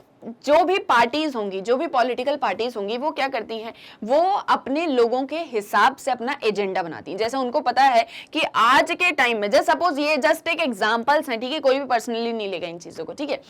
Speaker 1: जो भी पार्टीज होंगी, जो भी पॉलिटिकल पार्टीज होंगी, वो क्या करती हैं, वो अपने लोगों के हिसाब से अपना एजेंडा बनाती हैं। जैसे उनको पता है कि आज के टाइम में जस्ट सपोज ये जस्ट एक एग्जांपल्स हैं, ठीक है, कोई भी पर्सनली नहीं लेगा इन चीज़ों को, ठीक है।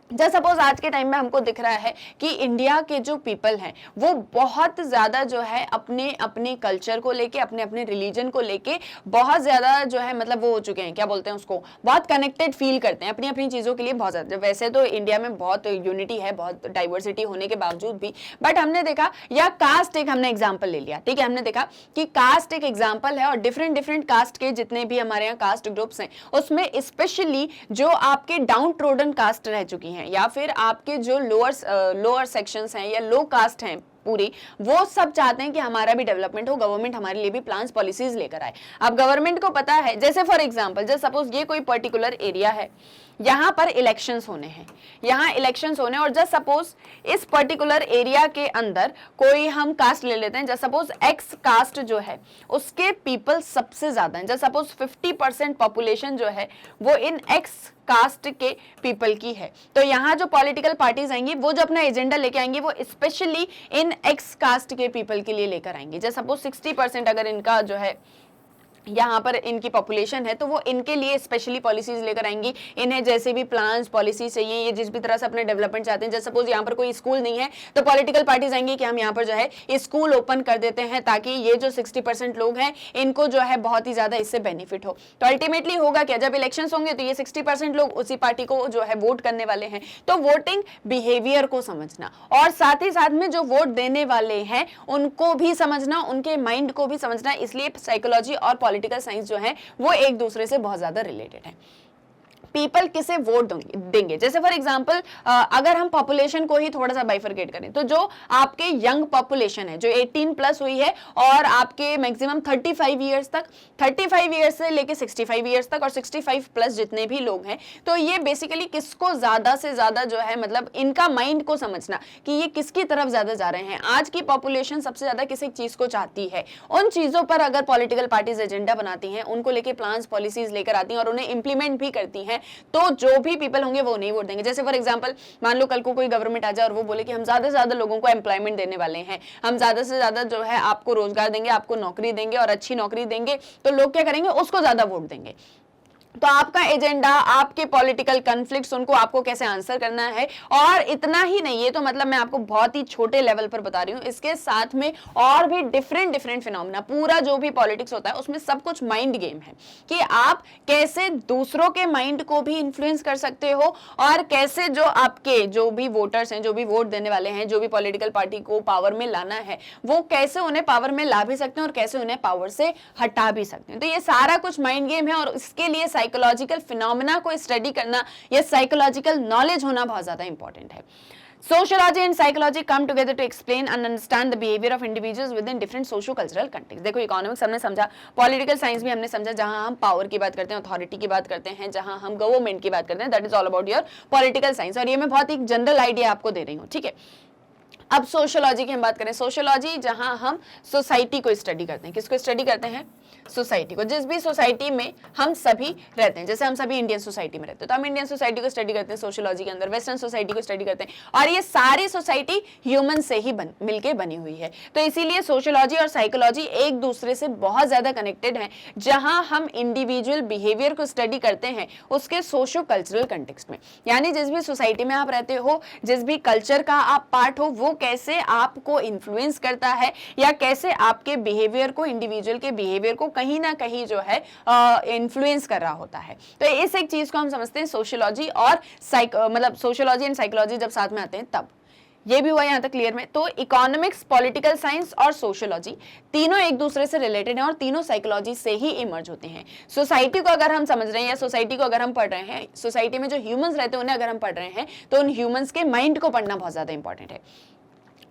Speaker 1: जैसे सपोज आज के टाइम में हमको दिख रहा है कि इंडिया के जो पीपल हैं वो बहुत ज़्यादा जो है अपने अपने कल्चर को लेके, अपने अपने रिलीजन को लेके बहुत ज़्यादा जो है मतलब वो हो चुके हैं, क्या बोलते हैं उसको, बहुत कनेक्टेड फील करते हैं अपनी अपनी चीज़ों के लिए बहुत ज़्यादा। वैसे तो इंडिया में बहुत यूनिटी है, बहुत डाइवर्सिटी होने के बावजूद भी, बट हमने देखा, या कास्ट एक हमने एग्जाम्पल ले लिया, ठीक है, हमने देखा कि कास्ट एक एग्जाम्पल है और डिफरेंट डिफरेंट कास्ट के जितने भी हमारे यहाँ कास्ट ग्रुप्स हैं उसमें स्पेशली जो आपके डाउन ट्रोडन कास्ट रह चुकी हैं या फिर आपके जो लोअर सेक्शंस हैं या लो कास्ट हैं पूरी, वो सब चाहते हैं कि हमारा भी डेवलपमेंट हो, गवर्नमेंट हमारे लिए भी प्लान्स पॉलिसीज लेकर आए। अब गवर्नमेंट को पता है, जैसे फॉर एग्जांपल जैसे सपोज ये कोई पर्टिकुलर एरिया है, यहाँ पर इलेक्शंस होने हैं, यहाँ इलेक्शंस होने, और जस्ट सपोज इस पर्टिकुलर एरिया के अंदर कोई हम कास्ट ले लेते हैं, जस्ट सपोज एक्स कास्ट जो है उसके पीपल सबसे ज्यादा हैं, जस्ट सपोज 50% पॉपुलेशन जो है वो इन एक्स कास्ट के पीपल की है। तो यहाँ जो पॉलिटिकल पार्टीज आएंगी वो जो अपना एजेंडा लेके आएंगी वो स्पेशली इन एक्स कास्ट के पीपल के लिए लेकर आएंगे। जैसे सपोज 60% अगर इनका जो है यहाँ पर इनकी पॉपुलेशन है तो वो इनके लिए स्पेशली पॉलिसीज लेकर आएंगी, इन्हें जैसे भी प्लान्स पॉलिसी चाहिए, ये जिस भी तरह से अपने डेवलपमेंट चाहते हैं। जैसे सपोज यहाँ पर कोई स्कूल नहीं है तो पॉलिटिकल पार्टीज आएंगी कि हम यहाँ पर जो है स्कूल ओपन कर देते हैं ताकि ये जो 60% लोग हैं इनको जो है बहुत ही ज्यादा इससे बेनिफिट हो। तो अल्टीमेटली होगा क्या, जब इलेक्शंस होंगे तो ये 60% लोग उसी पार्टी को जो है वोट करने वाले हैं। तो वोटिंग बिहेवियर को समझना और साथ ही साथ में जो वोट देने वाले हैं उनको भी समझना, उनके माइंड को भी समझना, इसलिए साइकोलॉजी और पॉलिटिकल साइंस जो है वो एक दूसरे से बहुत ज्यादा रिलेटेड है। पीपल किसे वोट देंगे, जैसे फॉर एग्जांपल अगर हम पॉपुलेशन को ही थोड़ा सा बाइफरकेट करें तो जो आपके यंग पॉपुलेशन है जो 18 प्लस हुई है और आपके मैक्सिमम 35 ईयर्स तक, 35 ईयर्स से लेके 65 ईयर्स तक और 65 प्लस जितने भी लोग हैं, तो ये बेसिकली किसको ज्यादा से ज्यादा जो है मतलब इनका माइंड को समझना कि ये किसकी तरफ ज्यादा जा रहे हैं। आज की पॉपुलेशन सबसे ज्यादा किसी चीज को चाहती है, उन चीजों पर अगर पॉलिटिकल पार्टीज एजेंडा बनाती हैं, उनको लेके प्लान्स पॉलिसीज लेकर आती हैं और उन्हें इंप्लीमेंट भी करती हैं, तो जो भी पीपल होंगे वो नहीं वोट देंगे। जैसे फॉर एग्जांपल मान लो कल को कोई गवर्नमेंट आ जाए और वो बोले कि हम ज्यादा से ज्यादा लोगों को एम्प्लॉयमेंट देने वाले हैं, हम ज्यादा से ज्यादा जो है आपको रोजगार देंगे, आपको नौकरी देंगे और अच्छी नौकरी देंगे, तो लोग क्या करेंगे, उसको ज्यादा वोट देंगे। तो आपका एजेंडा, आपके पॉलिटिकल कॉन्फ्लिक्ट्स, उनको आपको कैसे आंसर करना है। और इतना ही नहीं, ये तो मतलब मैं आपको बहुत ही छोटे लेवल पर बता रही हूँ, इसके साथ में और भी डिफरेंट फिनोमेना, पूरा जो भी पॉलिटिक्स होता है उसमें सब कुछ माइंड गेम है कि आप कैसे दूसरों के माइंड को भी इन्फ्लुएंस कर सकते हो और कैसे जो आपके जो भी वोटर्स हैं, जो भी वोट देने वाले हैं, जो भी पॉलिटिकल पार्टी को पावर में लाना है, वो कैसे उन्हें पावर में ला भी सकते हैं और कैसे उन्हें पावर से हटा भी सकते हैं। तो ये सारा कुछ माइंड गेम है और इसके लिए साइकोलॉजिकल फिनोमेना को स्टडी करना या साइकोलॉजिकल नॉलेज होना बहुत ज्यादा इंपॉर्टेंट है। Sociology and psychology come together to explain and understand the behavior of individuals within different socio-cultural context। देखो इकोनॉमिक्स हमने समझा, पॉलिटिकल साइंस भी हमने समझा, जहां हम पावर की बात करते हैं, अथॉरिटी की बात करते हैं, जहां हम गवर्नमेंट की बात करते हैं, that is all about your political science. और ये मैं बहुत ही जनरल आइडिया आपको दे रही हूँ, ठीक है। अब सोशियोलॉजी की हम बात करें, सोशियोलॉजी जहां हम सोसाइटी को स्टडी करते हैं, किसको स्टडी करते हैं, सोसाइटी को। जिस भी सोसाइटी में हम सभी रहते हैं, जैसे हम सभी इंडियन सोसाइटी में रहते हैं तो हम इंडियन सोसाइटी को स्टडी करते हैं सोशियोलॉजी के अंदर, वेस्टर्न सोसाइटी को स्टडी करते हैं, और ये सारी सोसाइटी ह्यूमन से ही मिलके बनी हुई है। तो इसीलिए सोशियोलॉजी और साइकोलॉजी एक दूसरे से बहुत ज्यादा कनेक्टेड हैं। जहां हम इंडिविजुअल बिहेवियर को स्टडी करते हैं उसके सोशो कल्चरल कंटेक्स्ट में, यानी जिस भी सोसाइटी में आप रहते हो, जिस भी कल्चर का आप पार्ट हो, वो कैसे आपको इन्फ्लुएंस करता है या कैसे आपके बिहेवियर को, इंडिविजुअल के बिहेवियर को कहीं ना कहीं जो है इन्फ्लुएंस कर रहा होता है। तो इस एक चीज को हम समझते हैं सोशियोलॉजी और मतलब सोशियोलॉजी एंड साइकोलॉजी जब साथ में आते हैं तब। ये भी हुआ यहां तक क्लियर में। तो इकोनॉमिक्स, पॉलिटिकल साइंस और सोशियोलॉजी तीनों एक दूसरे से रिलेटेड हैं और तीनों साइकोलॉजी से ही इमर्ज होते हैं। सोसाइटी को अगर हम समझ रहे हैं या सोसाइटी को अगर हम पढ़ रहे हैं, सोसाइटी में जो ह्यूमंस रहते हैं उन्हें अगर हम पढ़ रहे हैं, तो उन ह्यूमंस के माइंड को पढ़ना बहुत ज्यादा इंपॉर्टेंट है।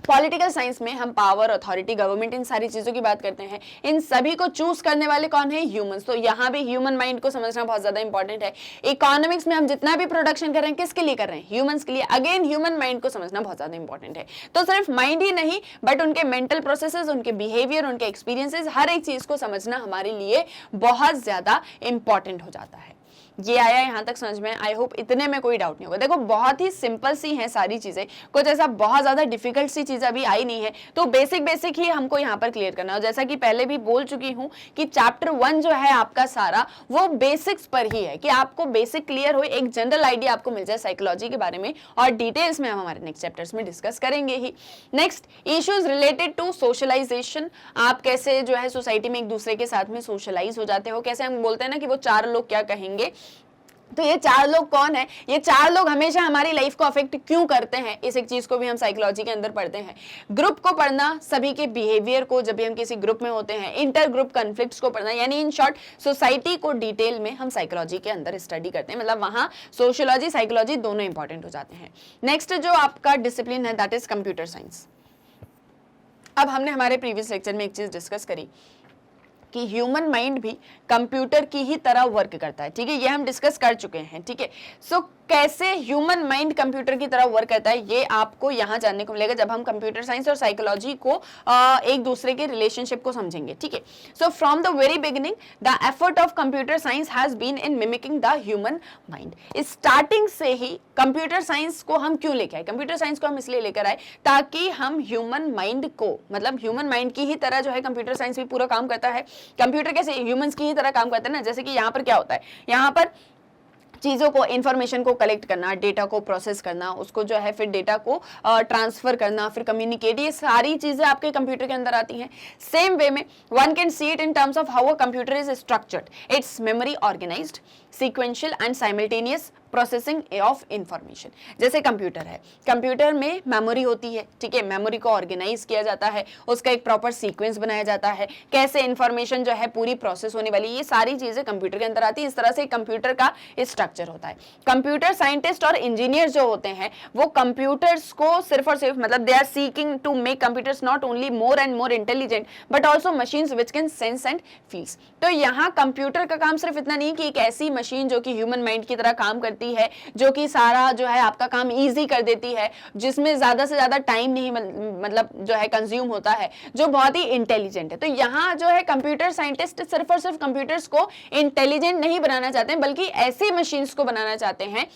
Speaker 1: पॉलिटिकल साइंस में हम पावर, अथॉरिटी, गवर्नमेंट, इन सारी चीजों की बात करते हैं। इन सभी को चूज करने वाले कौन है, ह्यूमंस। तो यहाँ भी ह्यूमन माइंड को समझना बहुत ज्यादा इंपॉर्टेंट है। इकोनॉमिक्स में हम जितना भी प्रोडक्शन कर रहे हैं किसके लिए कर रहे हैं, ह्यूमंस के लिए। अगेन ह्यूमन माइंड को समझना बहुत ज्यादा इंपॉर्टेंट है। तो सिर्फ माइंड ही नहीं बट उनके मेंटल प्रोसेसेस, उनके बिहेवियर, उनके एक्सपीरियंसेस, हर एक चीज को समझना हमारे लिए बहुत ज्यादा इंपॉर्टेंट हो जाता है। ये आया यहाँ तक समझ में, आई होप इतने में कोई डाउट नहीं होगा। देखो बहुत ही सिंपल सी हैं सारी चीजें, कुछ ऐसा बहुत ज्यादा डिफिकल्ट सी चीज अभी आई नहीं है, तो बेसिक ही हमको यहाँ पर क्लियर करना है। जैसा कि पहले भी बोल चुकी हूँ कि चैप्टर 1 जो है आपका सारा वो बेसिक्स पर ही है, कि आपको बेसिक क्लियर हो, एक जनरल आइडिया आपको मिल जाए साइकोलॉजी के बारे में, और डिटेल्स में हम हमारे नेक्स्ट चैप्टर्स में डिस्कस करेंगे ही। Next, issues related to socialization. आप कैसे जो है सोसाइटी में एक दूसरे के साथ में सोशलाइज हो जाते हो, कैसे हम बोलते हैं ना कि वो 4 लोग क्या कहेंगे, तो ये 4 लोग कौन है, ये 4 लोग हमेशा हमारी लाइफ को अफेक्ट क्यों करते हैं, इस एक चीज को भी हम साइकोलॉजी के अंदर पढ़ते हैं। ग्रुप को पढ़ना, सभी के बिहेवियर को, जब भी हम किसी ग्रुप में होते हैं, इंटर ग्रुप कॉन्फ्लिक्ट्स को पढ़ना, यानी इन शॉर्ट सोसाइटी को डिटेल में हम साइकोलॉजी के अंदर स्टडी करते हैं। मतलब वहां सोशियोलॉजी, साइकोलॉजी दोनों इंपॉर्टेंट हो जाते हैं। नेक्स्ट जो आपका डिसिप्लिन है दैट इज कंप्यूटर साइंस। अब हमने हमारे प्रीवियस लेक्चर में एक चीज डिस्कस करी कि ह्यूमन माइंड भी कंप्यूटर की ही तरह वर्क करता है, ठीक है, ये हम डिस्कस कर चुके हैं, ठीक है। सो कैसे ह्यूमन माइंड कंप्यूटर की तरह वर्क करता है ये आपको यहाँ जानने को मिलेगा जब हम कंप्यूटर साइंस और साइकोलॉजी को एक दूसरे के रिलेशनशिप को समझेंगे, ठीक है। So from the very beginning the effort of computer science has been in mimicking the human mind. Starting से ही कंप्यूटर साइंस को हम क्यों लेके आए, कंप्यूटर साइंस को हम इसलिए लेकर आए ताकि हम ह्यूमन माइंड को, मतलब ह्यूमन माइंड की ही तरह जो है कंप्यूटर साइंस भी पूरा काम करता है। कंप्यूटर कैसे ह्यूमंस की ही तरह काम करता है ना, जैसे कि यहाँ पर क्या होता है, यहाँ पर चीज़ों को, इंफॉर्मेशन को कलेक्ट करना, डेटा को प्रोसेस करना, उसको जो है फिर डेटा को ट्रांसफर करना, फिर कम्युनिकेट, ये सारी चीज़ें आपके कंप्यूटर के अंदर आती हैं। सेम वे में one can see it in terms of how a computer is structured, its memory organised, sequential and simultaneous processing of information. जैसे कंप्यूटर है, कंप्यूटर में मेमोरी होती है, ठीक है, मेमोरी को ऑर्गेनाइज किया जाता है, उसका एक प्रॉपर सीक्वेंस बनाया जाता है, कैसे इंफॉर्मेशन जो है पूरी प्रोसेस होने वाली, ये सारी चीजें कंप्यूटर के अंदर आती है। इस तरह से कंप्यूटर का स्ट्रक्चर होता है। कंप्यूटर साइंटिस्ट और इंजीनियर जो होते हैं वो कंप्यूटर्स को सिर्फ और सिर्फ मतलब they are seeking to make computers not only more and more intelligent but also machines which can sense and feels. तो यहाँ कंप्यूटर का काम सिर्फ इतना नहीं कि एक ऐसी मशीन जो कि ह्यूमन माइंड की तरह काम करती है, जो कि सारा जो है आपका काम इजी कर देती है, जिसमें ज्यादा से ज्यादा टाइम नहीं मतलब जो है कंज्यूम होता है, जो बहुत ही इंटेलिजेंट है। तो यहाँ जो है कंप्यूटर साइंटिस्ट सिर्फ और सिर्फ कंप्यूटर्स को इंटेलिजेंट नहीं बनाना चाहते हैं, बल्कि ऐसी मशीन्स को बनाना चाहते हैं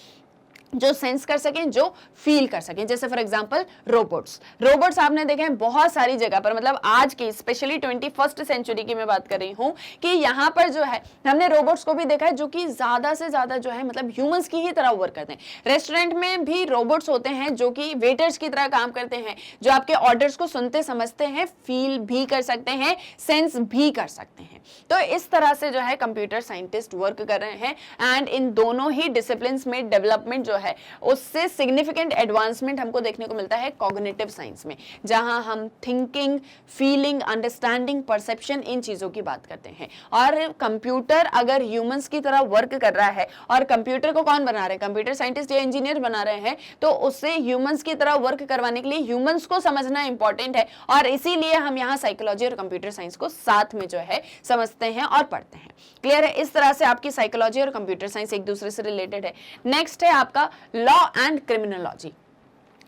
Speaker 1: जो सेंस कर सकें, जो फील कर सकें। जैसे फॉर एग्जांपल रोबोट्स आपने देखे हैं बहुत सारी जगह पर, मतलब आज की स्पेशली 21st सेंचुरी की मैं बात कर रही हूं कि यहाँ पर जो है हमने रोबोट्स को भी देखा है जो कि ज्यादा से ज्यादा जो है मतलब ह्यूमंस की ही तरह वर्क करते हैं। रेस्टोरेंट में भी रोबोट्स होते हैं जो कि वेटर्स की तरह काम करते हैं, जो आपके ऑर्डर्स को सुनते समझते हैं, फील भी कर सकते हैं, सेंस भी कर सकते हैं। तो इस तरह से जो है कंप्यूटर साइंटिस्ट वर्क कर रहे हैं एंड इन दोनों ही डिसिप्लिन्स में डेवलपमेंट जो है उससे सिग्निफिकेंट एडवांसमेंट हमको देखने को मिलता है कॉग्निटिव साइंस में, जहां हम थिंकिंग, फीलिंग, अंडरस्टैंडिंग, परसेप्शन, इन चीजों की बात करते हैं। और कंप्यूटर अगर ह्यूमंस की तरह वर्क कर रहा है, और कंप्यूटर को कौन बना रहे हैं, कंप्यूटर साइंटिस्ट या इंजीनियर बना रहे हैं, तो उससे ह्यूमंस की तरह वर्क करवाने के लिए ह्यूमंस को समझना इंपॉर्टेंट है। और इसीलिए हम यहाँ साइकोलॉजी और कंप्यूटर साइंस को साथ में जो है समझते हैं और पढ़ते हैं। क्लियर है? इस तरह से आपकी साइकोलॉजी और कंप्यूटर साइंस एक दूसरे से रिलेटेड है। नेक्स्ट है आपका लॉ एंड क्रिमिनोलॉजी।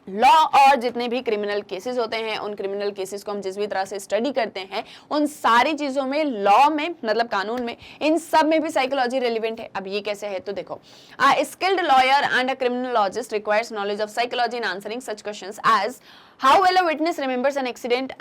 Speaker 1: लॉ और जितने भी क्रिमिनल केसेस होते हैं, उन क्रिमिनल केसेस को हम जिस भी तरह से स्टडी करते हैं, उन सारी चीजों में, लॉ में मतलब कानून में, इन सब में भी साइकोलॉजी रेलिवेंट है। अब ये कैसे है तो देखो, skilled lawyer and a criminologist requires knowledge of psychology in answering such questions as how well a witness remembers an accident,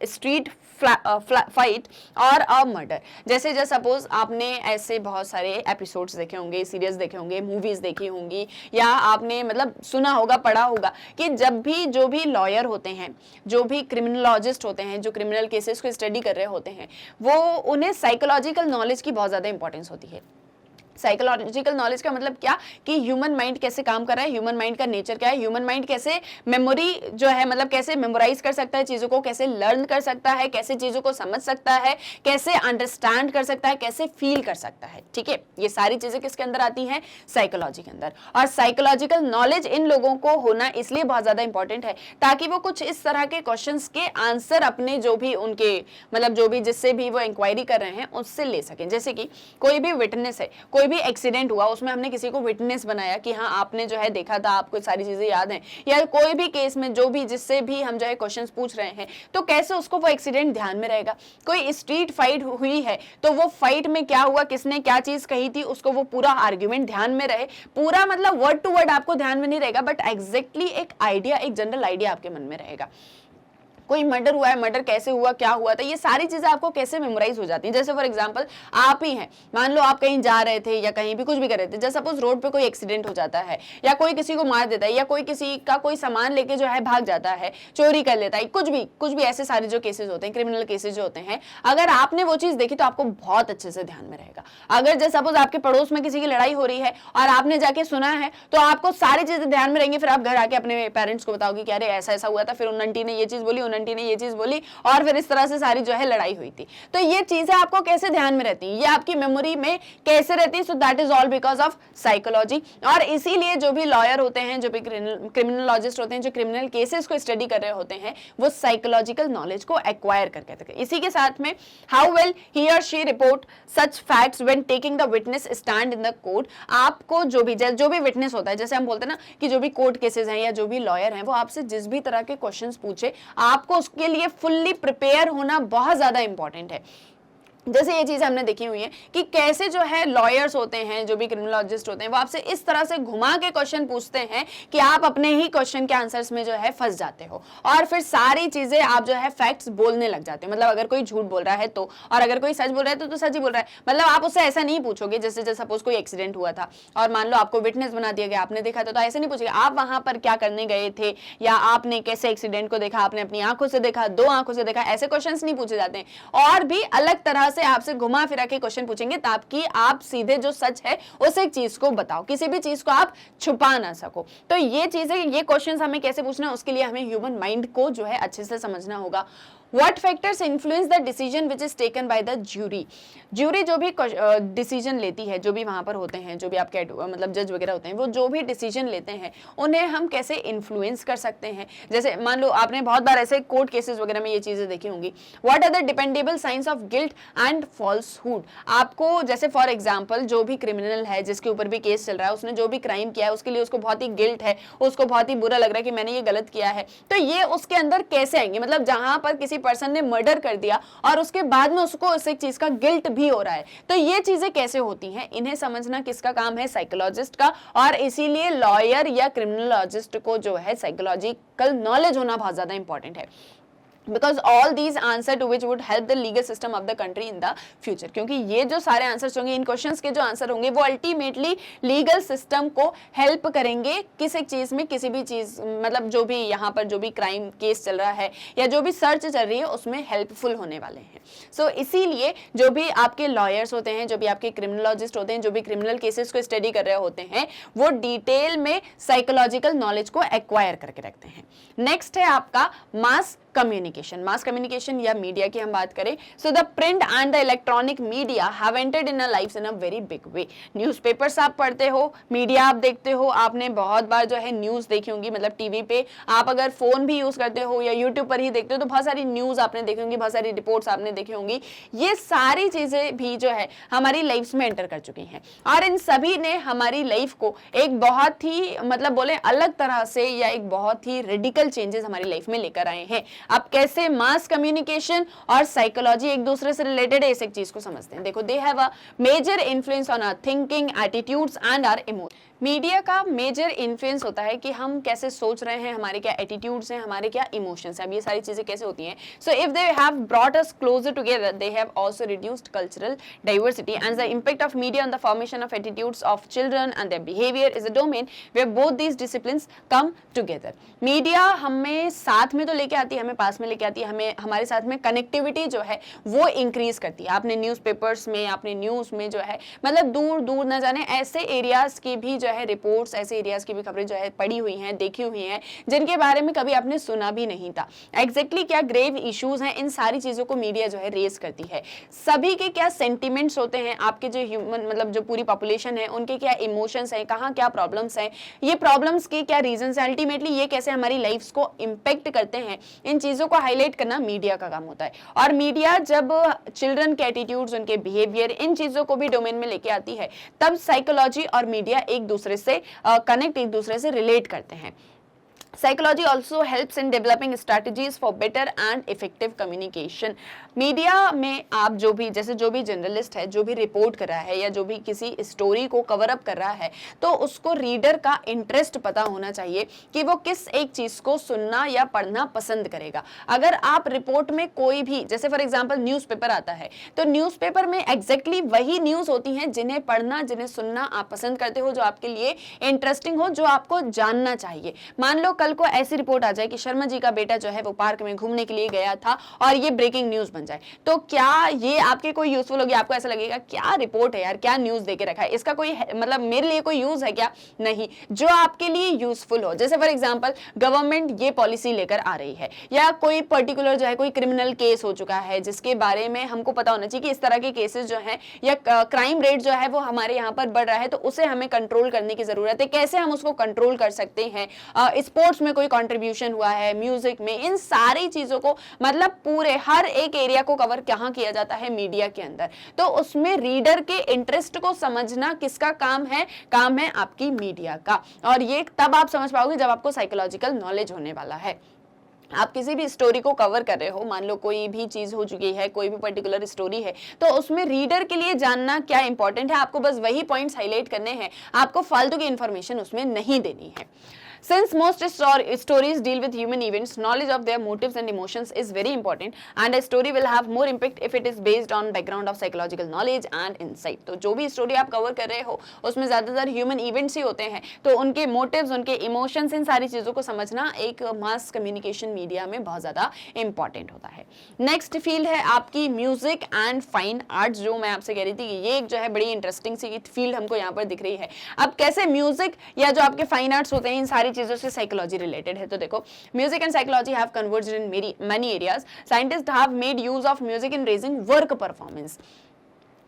Speaker 1: street fight or a murder। जैसे सपोज आपने ऐसे बहुत सारे एपिसोड्स देखे होंगे, सीरियल्स देखे होंगे, मूवीज देखी होंगी, या आपने मतलब सुना होगा, पढ़ा होगा कि जब भी जो भी लॉयर होते हैं, जो भी क्रिमिनोलॉजिस्ट होते हैं, जो क्रिमिनल केसेस को स्टडी कर रहे होते हैं, वो उन्हें साइकोलॉजिकल नॉलेज की बहुत ज्यादा इंपॉर्टेंस होती है। साइकोलॉजिकल नॉलेज का मतलब क्या कि ह्यूमन माइंड कैसे काम कर रहा है, ह्यूमन माइंड का नेचर क्या है, ह्यूमन माइंड कैसे मेमोरी जो है मतलब कैसे मेमोराइज कर सकता है चीजों को, कैसे लर्न कर सकता है, कैसे चीजों को समझ सकता है, कैसे अंडरस्टैंड कर सकता है, कैसे फील कर सकता है। ठीक है, ये सारी चीजें किसके अंदर आती हैं, साइकोलॉजी के अंदर। और साइकोलॉजिकल नॉलेज इन लोगों को होना इसलिए बहुत ज्यादा इंपॉर्टेंट है ताकि वो कुछ इस तरह के क्वेश्चंस के आंसर अपने जो भी उनके मतलब जो भी जिससे भी वो इंक्वायरी कर रहे हैं उससे ले सकें। जैसे कि कोई भी विटनेस है, कोई भी एक्सीडेंट हुआ, उसमें हमने किसी को विटनेस बनाया कि हाँ आपने जो है देखा था, आपको सारी चीजें याद हैं, या कोई भी केस में जो भी जिससे भी हम जो है क्वेश्चंस पूछ रहे हैं, तो कैसे उसको वो एक्सीडेंट ध्यान में रहेगा। कोई स्ट्रीट फाइट हुई है तो वो फाइट में क्या हुआ, किसने क्या चीज कही थी, उसको वो पूरा आर्ग्यूमेंट ध्यान में रहे, पूरा मतलब वर्ड टू वर्ड आपको ध्यान में नहीं रहेगा, बट एग्जैक्टली एक आइडिया, एक जनरल आइडिया आपके मन में रहेगा। कोई मर्डर हुआ है, मर्डर कैसे हुआ, क्या हुआ था, ये सारी चीजें आपको कैसे मेमोराइज हो जाती हैं। जैसे फॉर एग्जांपल आप ही हैं, मान लो आप कहीं जा रहे थे या कहीं भी कुछ भी कर रहे थे, जैसे सपोज रोड पे कोई एक्सीडेंट हो जाता है, या कोई किसी को मार देता है, या कोई किसी का कोई सामान लेके जो है भाग जाता है, चोरी कर लेता है, कुछ भी ऐसे सारे जो केसेस होते हैं, क्रिमिनल केसेस जो होते हैं, अगर आपने वो चीज देखी तो आपको बहुत अच्छे से ध्यान में रहेगा। अगर जैसे सपोज आपके पड़ोस में किसी की लड़ाई हो रही है और आपने जाके सुना है तो आपको सारी चीजें ध्यान में रहेंगी, फिर आप घर आके अपने पेरेंट्स को बताओगे कि अरे ऐसा ऐसा हुआ था, फिर उन आंटी ने ये चीज बोली, उन आंटी ने ये चीज बोली, और फिर इस तरह से सारी जो है लड़ाई हुई थी। तो ये चीजें आपको कैसे ध्यान में रहती हैं, ये आपकी मेमोरी में कैसे रहती है, so that is all because of psychology. और इसीलिए जो भी लॉयर होते हैं, जो भी क्रिमिनोलॉजिस्ट होते हैं, जो क्रिमिनल केसेस को स्टडी कर रहे होते हैं, वो साइकोलॉजिकल नॉलेज को एक्वायर करके थे। इसी के साथ में हाउ वेल ही और she report such facts when taking the witness stand in the court. आपको जो भी विटनेस होता है, जैसे हम बोलते हैं ना कि जो भी कोर्ट केसेस हैं या जो भी लॉयर हैं, वो आपसे जिस भी तरह के क्वेश्चंस पूछे, आपको उसके लिए फुल्ली प्रिपेयर होना बहुत ज्यादा इंपॉर्टेंट है। जैसे ये चीज हमने देखी हुई है कि कैसे जो है लॉयर्स होते हैं, जो भी क्रिमिनोलॉजिस्ट होते हैं, वो आपसे इस तरह से घुमा के क्वेश्चन पूछते हैं कि आप अपने ही क्वेश्चन के आंसर्स में जो है फंस जाते हो, और फिर सारी चीजें आप जो है फैक्ट्स बोलने लग जाते हो। मतलब अगर कोई झूठ बोल रहा है तो, और अगर कोई सच बोल रहा है तो सच ही बोल रहा है। मतलब आप उससे ऐसा नहीं पूछोगे, जैसे सपोज कोई एक्सीडेंट हुआ था और मान लो आपको विटनेस बना दिया गया, आपने देखा तो ऐसे नहीं पूछेगा आप वहां पर क्या करने गए थे, या आपने कैसे एक्सीडेंट को देखा, आपने अपनी आंखों से देखा, 2 आंखों से देखा, ऐसे क्वेश्चन नहीं पूछे जाते हैं। और भी अलग तरह से आपसे घुमा फिरा के क्वेश्चन पूछेंगे ताकि आप सीधे जो सच है उस एक चीज को बताओ, किसी भी चीज को आप छुपा ना सको। तो ये चीजें, ये क्वेश्चंस हमें कैसे पूछना है, उसके लिए हमें ह्यूमन माइंड को जो है अच्छे से समझना होगा। What factors influence the decision which is taken by the jury? Jury जो भी डिसीजन लेती है, जो भी वहां पर होते हैं, जो भी आपके मतलब जज वगैरह होते हैं, वो जो भी डिसीजन लेते हैं उन्हें हम कैसे इन्फ्लुएंस कर सकते हैं। जैसे मान लो आपने बहुत बार ऐसे कोर्ट केसेस वगैरह में ये चीजें देखी होंगी। What are the dependable science of guilt and falsehood? आपको जैसे फॉर एग्जाम्पल जो भी क्रिमिनल है, जिसके ऊपर भी केस चल रहा है, उसने जो भी क्राइम किया है उसके लिए उसको बहुत ही गिल्ट है, उसको बहुत ही बुरा लग रहा है कि मैंने ये गलत किया है, तो ये उसके अंदर कैसे आएंगे? मतलब जहां पर किसी पर्सन ने मर्डर कर दिया और उसके बाद में उसको इस एक चीज का गिल्ट भी हो रहा है, तो ये चीजें कैसे होती हैं, इन्हें समझना किसका काम है? साइकोलॉजिस्ट का। और इसीलिए लॉयर या क्रिमिनोलॉजिस्ट को जो है साइकोलॉजिकल नॉलेज होना बहुत ज्यादा इंपॉर्टेंट है। Because all these answer to which would help the legal system of the country in the future, क्योंकि ये जो सारे आंसर्स होंगे, इन क्वेश्चंस के जो आंसर होंगे वो अल्टीमेटली लीगल सिस्टम को हेल्प करेंगे किस एक चीज में, किसी भी चीज, मतलब जो भी यहाँ पर जो भी क्राइम केस चल रहा है या जो भी सर्च चल रही है उसमें हेल्पफुल होने वाले हैं। सो इसीलिए जो भी आपके लॉयर्स होते हैं, जो भी आपके क्रिमिनोलॉजिस्ट होते हैं, जो भी क्रिमिनल केसेस को स्टडी कर रहे होते हैं, वो डिटेल में साइकोलॉजिकल नॉलेज को एक्वायर करके रखते हैं। नेक्स्ट है आपका मास कम्युनिकेशन। मास कम्युनिकेशन या मीडिया की हम बात करें, so the print and the electronic media have entered in our lives in a very big way. Newspapers आप पढ़ते हो, मीडिया आप देखते हो, आपने बहुत बार जो है न्यूज़ देखी होंगी, मतलब टीवी पे, आप अगर फोन भी यूज करते हो या यूट्यूब पर ही देखते हो तो बहुत सारी न्यूज़ आपने देखी होंगी, बहुत सारी रिपोर्ट्स आपने देखी होंगी। ये सारी चीजें भी जो है हमारी लाइफ में एंटर कर चुकी हैं और इन सभी ने हमारी लाइफ को एक बहुत ही मतलब बोले अलग तरह से या एक बहुत ही रेडिकल चेंजेस हमारी लाइफ में लेकर आए हैं। अब कैसे मास कम्युनिकेशन और साइकोलॉजी एक दूसरे से रिलेटेड है, इस एक चीज को समझते हैं। देखो, they have a major influence on our thinking, attitudes and our emotion. Media का मेजर इन्फ्लुएंस होता है कि हम कैसे सोच रहे हैं, हमारे क्या एटीट्यूड्स हैं, हमारे क्या इमोशंस हैं। अब ये सारी चीजें कैसे होती हैं? So if they have brought us closer together, they have also reduced cultural diversity and the impact of media on the formation of attitudes of children and their behaviour is a domain where both these disciplines come together. Media हमें साथ में तो लेके आती है, हमें पास में लेके आती है, हमें हमारे साथ में कनेक्टिविटी जो है वो इंक्रीज करती है। आपने न्यूज़पेपर्स में, आपने न्यूज़ में जो है मतलब दूर दूर न जाने ऐसे एरियाज की भी जो है रिपोर्ट्स, ऐसे एरियाज की भी खबरें जो है पढ़ी हुई हैं, देखी हुई हैं, जिनके बारे में कभी आपने सुना भी नहीं था। एग्जैक्टली क्या ग्रेव इश्यूज हैं, इन सारी चीजों को मीडिया जो है रेज करती है। सभी के क्या सेंटिमेंट्स होते हैं, आपके जो ह्यूमन मतलब जो पूरी पॉपुलेशन है उनके क्या इमोशंस हैं, कहाँ क्या प्रॉब्लम्स हैं, ये प्रॉब्लम्स के क्या रीजंस हैं, अल्टीमेटली ये कैसे हमारी लाइफ्स को इम्पेक्ट करते हैं, इन चीजों को हाईलाइट करना मीडिया का काम होता है। और मीडिया जब चिल्ड्रन के एटीट्यूड्स, उनके बिहेवियर, इन चीजों को भी डोमेन में लेके आती है, तब साइकोलॉजी और मीडिया एक दूसरे से कनेक्ट, एक दूसरे से रिलेट करते हैं। Psychology also helps in developing strategies for better and effective communication. Media में आप जो भी, जैसे जो भी जर्नलिस्ट है, जो भी रिपोर्ट कर रहा है या जो भी किसी स्टोरी को कवर अप कर रहा है, तो उसको रीडर का इंटरेस्ट पता होना चाहिए कि वो किस एक चीज को सुनना या पढ़ना पसंद करेगा। अगर आप रिपोर्ट में कोई भी, जैसे फॉर एग्जांपल न्यूज़पेपर आता है, तो न्यूज़पेपर में एग्जैक्टली वही न्यूज़ होती हैं जिन्हें पढ़ना, जिन्हें सुनना आप पसंद करते हो, जो आपके लिए इंटरेस्टिंग हो, जो आपको जानना चाहिए। मान लो कल को ऐसी रिपोर्ट आ जाए कि शर्मा जी का बेटा जो है वो पार्क में घूमने के लिए गया था और ये ब्रेकिंग न्यूज़ बन जाए, तो क्या ये आपके कोई यूजफुल होगी? आपको ऐसा लगेगा क्या रिपोर्ट है यार, क्या न्यूज देके रखा है, इसका कोई मतलब मेरे लिए कोई यूज है क्या? नहीं। जो आपके लिए यूजफुल हो, जैसे फॉर एग्जांपल गवर्नमेंट ये पॉलिसी लेकर आ रही है, या कोई पर्टिकुलर जो है कोई क्रिमिनल केस हो चुका है जिसके बारे में हमको पता होना चाहिए कि इस तरह के केसेस जो है या क्राइम रेट जो है वो हमारे यहाँ पर बढ़ रहा है, तो उसे हमें कंट्रोल करने की जरूरत है। कैसे हम उसको कंट्रोल कर सकते हैं? स्पोर्ट्स में कोई कंट्रीब्यूशन हुआ है, म्यूजिक में, इन सारी चीजों को मतलब पूरे हर एक एरिया को कवर कहां किया जाता है? मीडिया के अंदर। तो उसमें रीडर के इंटरेस्ट को समझना किसका काम है? काम है आपकी मीडिया का। और ये तब आप समझ पाओगे जब आपको साइकोलॉजिकल नॉलेज होने वाला है। आप किसी भी स्टोरी को कवर कर रहे हो, मान लो कोई भी चीज हो चुकी है, कोई भी पर्टिकुलर स्टोरी है, तो उसमें रीडर के लिए जानना क्या इंपॉर्टेंट है, आपको बस वही पॉइंट्स हाईलाइट करने हैं, आपको फालतू की इंफॉर्मेशन उसमें नहीं देनी है। Since most stories deal with human events, knowledge of their motives and emotions is very important, and a story will have more impact if it is based on background of psychological knowledge and insight. तो जो भी story आप cover कर रहे हो उसमें ज्यादातर human events ही होते हैं, तो उनके मोटिव्स, उनके इमोशंस, इन सारी चीजों को समझना एक मास कम्युनिकेशन मीडिया में बहुत ज्यादा इंपॉर्टेंट होता है। नेक्स्ट फील्ड है आपकी म्यूजिक एंड फाइन आर्ट्स, जो मैं आपसे कह रही थी कि ये एक जो है बड़ी इंटरेस्टिंग सी फील्ड हमको यहाँ पर दिख रही है। अब कैसे म्यूजिक या जो आपके फाइन आर्ट्स होते हैं इन सारी चीजों से साइकोलॉजी रिलेटेड है, तो देखो music and psychology have converged in many areas. Scientists have made use of music in raising work performance.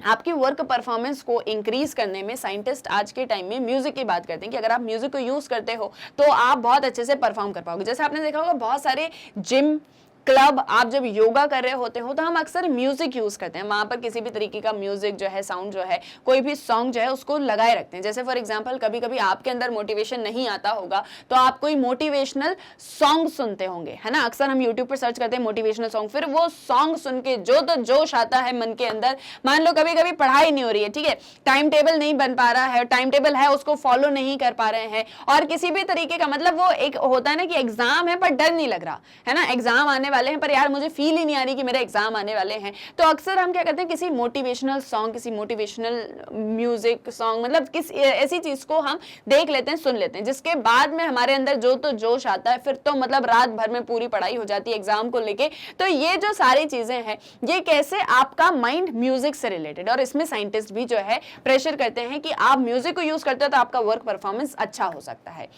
Speaker 1: आपकी वर्क परफॉर्मेंस को इंक्रीज करने में साइंटिस्ट आज के टाइम में म्यूजिक की बात करते हैं कि अगर आप म्यूजिक को यूज करते हो तो आप बहुत अच्छे से परफॉर्म कर पाओगे। जैसे आपने देखा होगा बहुत सारे जिम, क्लब, आप जब योगा कर रहे होते हो तो हम अक्सर म्यूजिक यूज करते हैं, वहां पर किसी भी तरीके का म्यूजिक जो है, साउंड जो है, कोई भी सॉन्ग जो है उसको लगाए रखते हैं। जैसे फॉर एग्जांपल कभी कभी आपके अंदर मोटिवेशन नहीं आता होगा तो आप कोई मोटिवेशनल सॉन्ग सुनते होंगे, है ना। अक्सर हम यूट्यूब पर सर्च करते हैं मोटिवेशनल सॉन्ग, फिर वो सॉन्ग सुन के जो तो जोश आता है मन के अंदर। मान लो कभी कभी पढ़ाई नहीं हो रही है, ठीक है, टाइम टेबल नहीं बन पा रहा है, टाइम टेबल है उसको फॉलो नहीं कर पा रहे हैं, और किसी भी तरीके का मतलब वो एक होता है ना कि एग्जाम है पर डर नहीं लग रहा है ना, एग्जाम आने वाले हैं पर यार मुझे फील ही नहीं आ रही कि मेरे एग्जाम आने वाले हैं, तो अक्सर हम क्या करते हैं किसी मोटिवेशनल सॉन्ग, किसी मोटिवेशनल म्यूजिक सॉन्ग, मतलब किस ऐसी चीज को हम देख लेते हैं, सुन लेते हैं, जिसके बाद में हमारे अंदर जो तो जोश आता है, फिर तो मतलब रात भर में पूरी पढ़ाई हो जाती है एग्जाम को लेके। तो ये जो सारी चीजें हैं ये कैसे आपका माइंड म्यूजिक से रिलेटेड, और इसमें साइंटिस्ट भी जो है प्रेशर करते हैं कि आप म्यूजिक को यूज करते हो तो आपका वर्क परफॉर्मेंस अच्छा हो सकता है।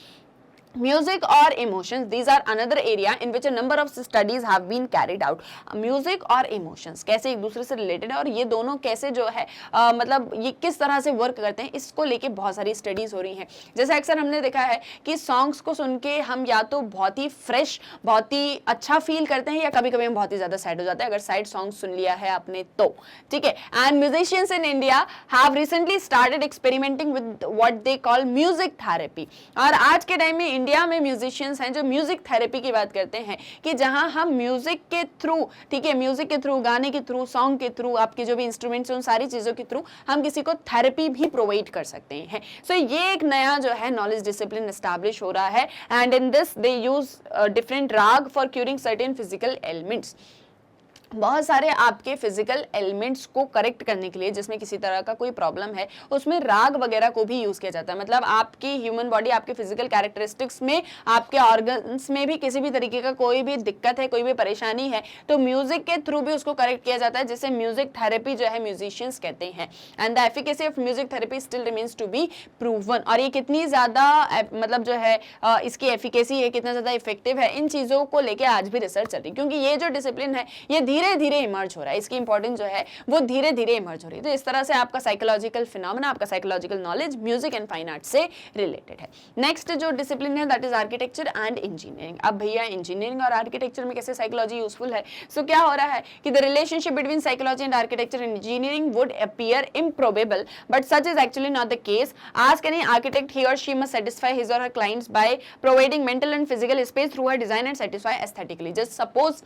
Speaker 1: Music or emotions, these are another area in which a number of studies have been carried out. Music और emotions कैसे एक दूसरे से रिलेटेड है और ये दोनों कैसे जो है मतलब ये किस तरह से वर्क करते हैं, इसको लेके बहुत सारी स्टडीज हो रही हैं। जैसे अक्सर हमने देखा है कि सॉन्ग्स को सुन के हम या तो बहुत ही फ्रेश, बहुत ही अच्छा फील करते हैं, या कभी कभी हम बहुत ही ज्यादा सैड हो जाते हैं अगर सैड सॉन्ग सुन लिया है आपने तो, ठीक है। And musicians in India have recently started experimenting with what they call music therapy. और आज के टाइम में इंडिया में म्यूजिशियंस हैं जो म्यूजिक थेरेपी की बात करते हैं कि जहां हम म्यूजिक के थ्रू, ठीक है, म्यूजिक के थ्रू, गाने के थ्रू, सॉन्ग के थ्रू, आपके जो भी इंस्ट्रूमेंट्स हैं उन सारी चीजों के थ्रू हम किसी को थेरेपी भी प्रोवाइड कर सकते हैं। सो ये एक नया जो है नॉलेज डिसिप्लिन एस्टैब्लिश हो रहा है, and in this they use different raga for curing certain physical elements. बहुत सारे आपके फिजिकल एलिमेंट्स को करेक्ट करने के लिए जिसमें किसी तरह का कोई प्रॉब्लम है उसमें राग वगैरह को भी यूज किया जाता है। मतलब आपकी ह्यूमन बॉडी, आपके फिजिकल कैरेक्टरिस्टिक्स में, आपके ऑर्गन्स में भी किसी भी तरीके का कोई भी दिक्कत है, कोई भी परेशानी है, तो म्यूजिक के थ्रू भी उसको करेक्ट किया जाता है, जिसे म्यूजिक थेरेपी जो है म्यूजिशियंस कहते हैं। And the efficacy of music therapy still remains to be proven. और ये कितनी ज्यादा मतलब जो है इसकी एफिकेसी है, कितना ज्यादा इफेक्टिव है, इन चीजों को लेकर आज भी रिसर्च चल रही है, क्योंकि ये जो डिसिप्लिन है ये धीरे धीरे इमर्ज हो रहा है, इसकी इंपॉर्टेंस जो है वो धीरे धीरे इमर्ज हो रही है। तो इस तरह से आपका साइकोलॉजिकल फिनोमेना, आपका psychological knowledge music and fine art से रिलेटेड है। नेक्स्ट जो डिसिप्लिन है that is architecture and engineering. अब भैया इंजीनियरिंग और आर्किटेक्चर में कैसे साइकोलॉजी यूजफुल है? सो क्या हो रहा है कि the relationship between psychology and architecture and engineering wood appear improbable, but such is actually not the case. Ask any architect, he or she must satisfy his or her clients by providing mental and physical space through her design and satisfy aesthetically. Just suppose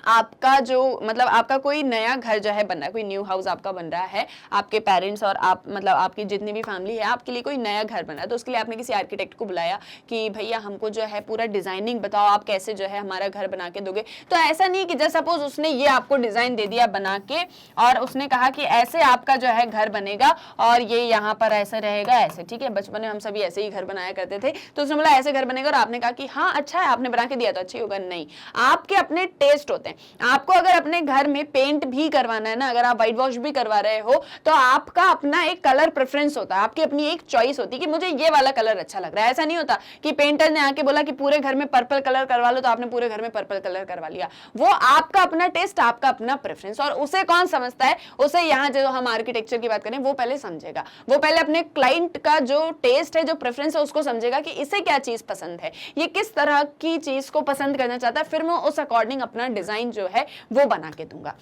Speaker 1: आपका जो मतलब आपका कोई नया घर जो है बन रहा है, कोई न्यू हाउस आपका बन रहा है, आपके पेरेंट्स और आप मतलब आपकी जितनी भी फैमिली है आपके लिए कोई नया घर बना है, तो उसके लिए आपने किसी आर्किटेक्ट को बुलाया कि भैया हमको जो है पूरा डिजाइनिंग बताओ, आप कैसे जो है हमारा घर बना के दोगे। तो ऐसा नहीं कि जस्ट सपोज उसने ये आपको डिजाइन दे दिया बना के और उसने कहा कि ऐसे आपका जो है घर बनेगा और ये यहाँ पर ऐसे रहेगा, ऐसे, ठीक है। बचपन में हम सभी ऐसे ही घर बनाया करते थे, तो उसने बोला ऐसे घर बनेगा और आपने कहा कि हाँ अच्छा है, आपने बना के दिया तो अच्छा होगा। नहीं, आपके अपने टेस्ट होते हैं। आपको अगर अपने घर में पेंट भी करवाना है ना, अगर आप व्हाइट वॉश भी करवा रहे हो तो आपका अपना एक कलर प्रेफरेंस होता है, आपकी अपनी एक चॉइस होती है कि मुझे ये वाला कलर अच्छा लग रहा है। ऐसा नहीं होता कि पेंटर ने आके बोला कि पूरे घर में पर्पल कलर करवा लो तो आपने पूरे घर में पर्पल कलर करवा लिया। वो आपका अपना टेस्ट, आपका अपना प्रेफरेंस, और उसे कौन समझता है? उसे यहाँ जो हम आर्किटेक्चर की बात करें वो पहले समझेगा, वो पहले अपने क्लाइंट का जो टेस्ट है, जो प्रेफरेंस है उसको समझेगा कि इसे क्या चीज पसंद है, ये किस तरह की चीज को पसंद करना चाहता है, फिर मैं उस अकॉर्डिंग अपना डिजाइन जो है वो बना के दूंगा।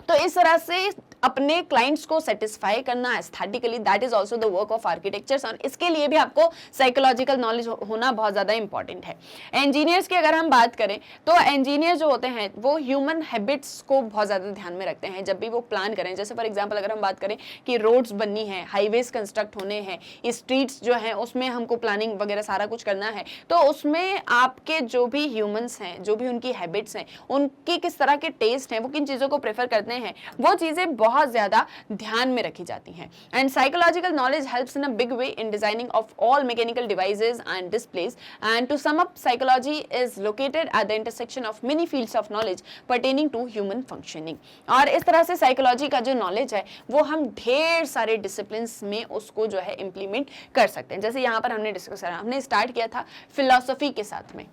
Speaker 1: तो इस तरह से अपने क्लाइंट्स को सेटिस्फाई करना aesthetically, that is also the work of architectures, और इसके लिए भी आपको साइकोलॉजिकल नॉलेज होना बहुत ज़्यादा इंपॉर्टेंट है। इंजीनियर्स की अगर हम बात करें तो इंजीनियर जो होते हैं वो ह्यूमन हैबिट्स को बहुत ज़्यादा ध्यान में रखते हैं जब भी वो प्लान करें। जैसे फॉर एग्जांपल अगर हम बात करें कि रोड्स बननी है, हाईवेज कंस्ट्रक्ट होने हैं, स्ट्रीट्स जो हैं उसमें हमको प्लानिंग वगैरह सारा कुछ करना है, तो उसमें आपके जो भी ह्यूमंस हैं, जो भी उनकी हैबिट्स हैं, उनकी किस तरह के टेस्ट हैं, वो किन चीज़ों को प्रेफर करते हैं, वो चीज़ें बहुत ज़्यादा ध्यान में रखी जाती हैं। And psychological knowledge helps in a big way in designing of all mechanical devices and displays. And to sum up, psychology is located at the intersection of many fields of knowledge pertaining to human functioning. और इस तरह से psychology का जो knowledge है वो हम ढेर सारे डिसिप्लिन्स में उसको जो है इम्प्लीमेंट कर सकते हैं। जैसे यहाँ पर हमने डिस्कस करा, हमने स्टार्ट किया था फिलॉसफी के साथ में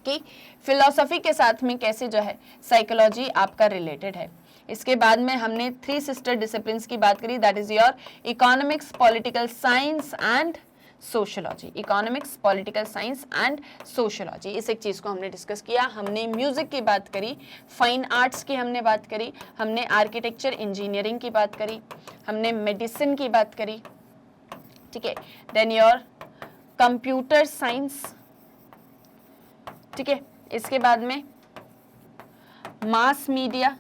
Speaker 1: कि फिलॉसफी के साथ में कैसे जो है साइकोलॉजी आपका रिलेटेड है। इसके बाद में हमने 3 सिस्टर डिसिप्लिन्स की बात करी, that is your economics, political science and sociology. Economics, political science and sociology, इस एक चीज़ को हमने डिस्कस किया। हमने म्यूजिक की बात करी, फाइन आर्ट्स की हमने बात करी, हमने आर्किटेक्चर इंजीनियरिंग की बात करी, हमने मेडिसिन की बात करी, ठीक है, देन योर कंप्यूटर साइंस, ठीक है, इसके बाद में मास मीडिया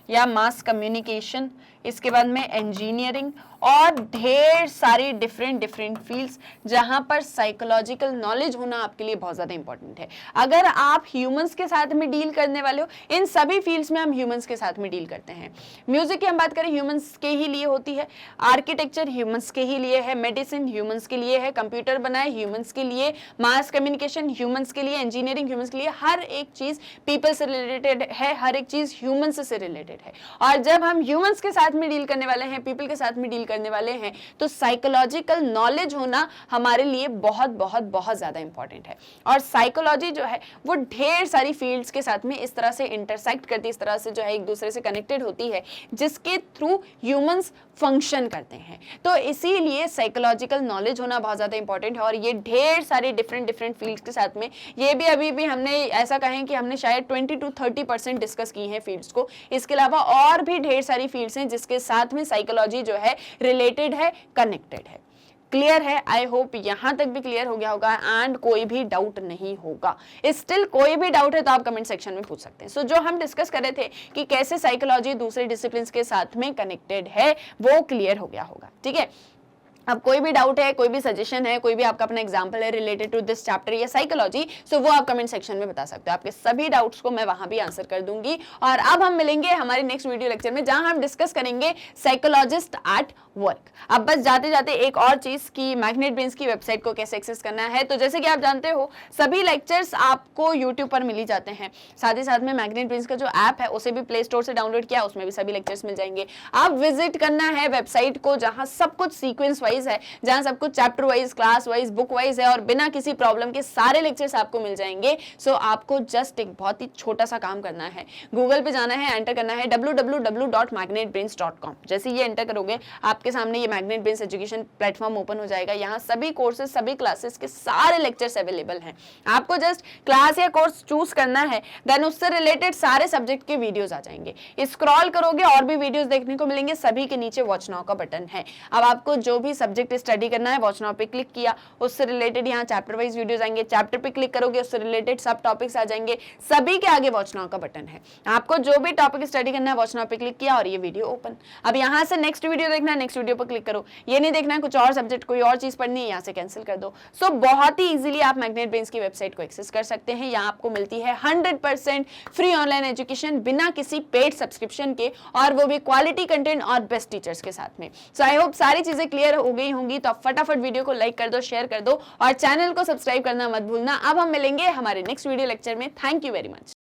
Speaker 1: या मास कम्युनिकेशन, इसके बाद में इंजीनियरिंग, और ढेर सारी डिफरेंट फील्ड्स जहां पर साइकोलॉजिकल नॉलेज होना आपके लिए बहुत ज़्यादा इंपॉर्टेंट है। अगर आप ह्यूमंस के साथ में डील करने वाले हो, इन सभी फील्ड्स में हम ह्यूमंस के साथ में डील करते हैं। म्यूजिक की हम बात करें, ह्यूमंस के ही लिए होती है, आर्किटेक्चर ह्यूमंस के ही लिए है, मेडिसिन ह्यूमंस के लिए है, कंप्यूटर बनाए ह्यूमंस के लिए, मास कम्युनिकेशन ह्यूमंस के लिए, इंजीनियरिंग ह्यूमंस के लिए, हर एक चीज़ पीपल से रिलेटेड है, हर एक चीज़ ह्यूमंस से रिलेटेड है। और जब हम ह्यूमंस के साथ में डील करने वाले हैं, पीपल के साथ में डील करने वाले हैं, तो साइकोलॉजिकल नॉलेज होना हमारे लिए बहुत बहुत बहुत ज्यादा इंपॉर्टेंट है। और साइकोलॉजी जो है वो ढेर सारी फील्ड्स के साथ में इस तरह से इंटरसेक्ट करती है, इस तरह से जो है एक दूसरे से कनेक्टेड होती है, जिसके थ्रू ह्यूमंस फंक्शन करते हैं। तो इसीलिए साइकोलॉजिकल नॉलेज होना बहुत ज्यादा इंपॉर्टेंट है। और ये ढेर सारे डिफरेंट फील्ड्स के साथ में, ये भी अभी भी हमने ऐसा कहें कि हमने शायद 20 to 30% डिस्कस की हैं फील्ड्स को। इसके अलावा और भी ढेर सारी फील्ड्स हैं जिसके साथ में साइकोलॉजी जो है रिलेटेड है, कनेक्टेड है। क्लियर है? आई होप यहां तक भी क्लियर हो गया होगा एंड कोई भी डाउट नहीं होगा। स्टिल कोई भी डाउट है तो आप कमेंट सेक्शन में पूछ सकते हैं। सो जो हम डिस्कस कर रहे थे कि कैसे साइकोलॉजी दूसरे डिसिप्लिन के साथ में कनेक्टेड है, वो क्लियर हो गया होगा। ठीक है, अब कोई भी डाउट है, कोई भी सजेशन है, कोई भी आपका अपना एग्जाम्पल है रिलेटेड टू दिस चैप्टर या साइकोलॉजी, सो वो आप कमेंट सेक्शन में बता सकते हो। आपके सभी डाउट्स को मैं वहां भी आंसर कर दूंगी। और अब हम मिलेंगे हमारे नेक्स्ट वीडियो लेक्चर में, जहां हम डिस्कस करेंगे साइकोलॉजिस्ट एट वर्क। अब बस जाते जाते एक और चीज की, मैग्नेट ब्रेन्स की वेबसाइट को कैसे एक्सेस करना है। तो जैसे कि आप जानते हो सभी लेक्चर्स आपको यूट्यूब पर मिल ही जाते हैं, साथ ही साथ में मैग्नेट ब्रेन्स का जो ऐप है उसे भी प्ले स्टोर से डाउनलोड किया, उसमें भी सभी लेक्चर्स मिल जाएंगे। आप विजिट करना है वेबसाइट को, जहां सब कुछ सीक्वेंस वाइज है, जहां सब कुछ chapter wise, class wise, book wise है, और बिना किसी प्रॉब्लम के सारे लेक्चर्स आपको मिल जाएंगे। सो आपको जस्ट एक बहुत ही छोटा सा काम करना है, गूगल पे जाना है, एंटर करना है www.magnetbrains.com। जैसे ये एंटर करोगे आपके सामने ये magnet brains education platform open हो जाएगा। यहाँ सभी कोर्सेज, सभी क्लासेस के सारे लेक्चर्स अवेलेबल हैं। आपको जस्ट क्लास या कोर्स चूज करना है, देन उससे रिलेटेड सारे सब्जेक्ट के वीडियोस आ जाएंगे। स्क्रॉल करोगे और भी वीडियोस देखने को मिलेंगे, सभी के नीचे वॉच नाउ का बटन है। अब आपको जो भी सब्जेक्ट स्टडी करना है, वॉच नाउ पे क्लिक किया, उससे रिलेटेड यहाँ चैप्टर वाइज वीडियोस आएंगे, चैप्टर पे क्लिक करोगे उससे रिलेटेड सब टॉपिक्स आ जाएंगे, सभी के आगे वॉच नाउ का बटन है। आपको जो भी टॉपिक स्टडी करना है, वॉच नाउ पे क्लिक किया और ये वीडियो ओपन। अब यहाँ से नेक्स्ट वीडियो देखना है, नेक्स्ट वीडियो पर क्लिक करो। ये नहीं देखना है कुछ और सब्जेक्ट, कोई और चीज पढ़नी है, यहाँ से कैंसिल कर दो। सो बहुत ही इजीली आप मैग्नेट ब्रेन्स की वेबसाइट को एक्सेस कर सकते हैं। यहाँ आपको मिलती है 100% फ्री ऑनलाइन एजुकेशन बिना किसी पेड सब्सक्रिप्शन के, और वो भी क्वालिटी कंटेंट और बेस्ट टीचर्स के साथ में। सो आई होप सारी चीजें क्लियर हो गई होंगी। तो आप फटाफट वीडियो को लाइक कर दो, शेयर कर दो और चैनल को सब्सक्राइब करना मत भूलना। अब हम मिलेंगे हमारे नेक्स्ट वीडियो लेक्चर में। Thank you very much.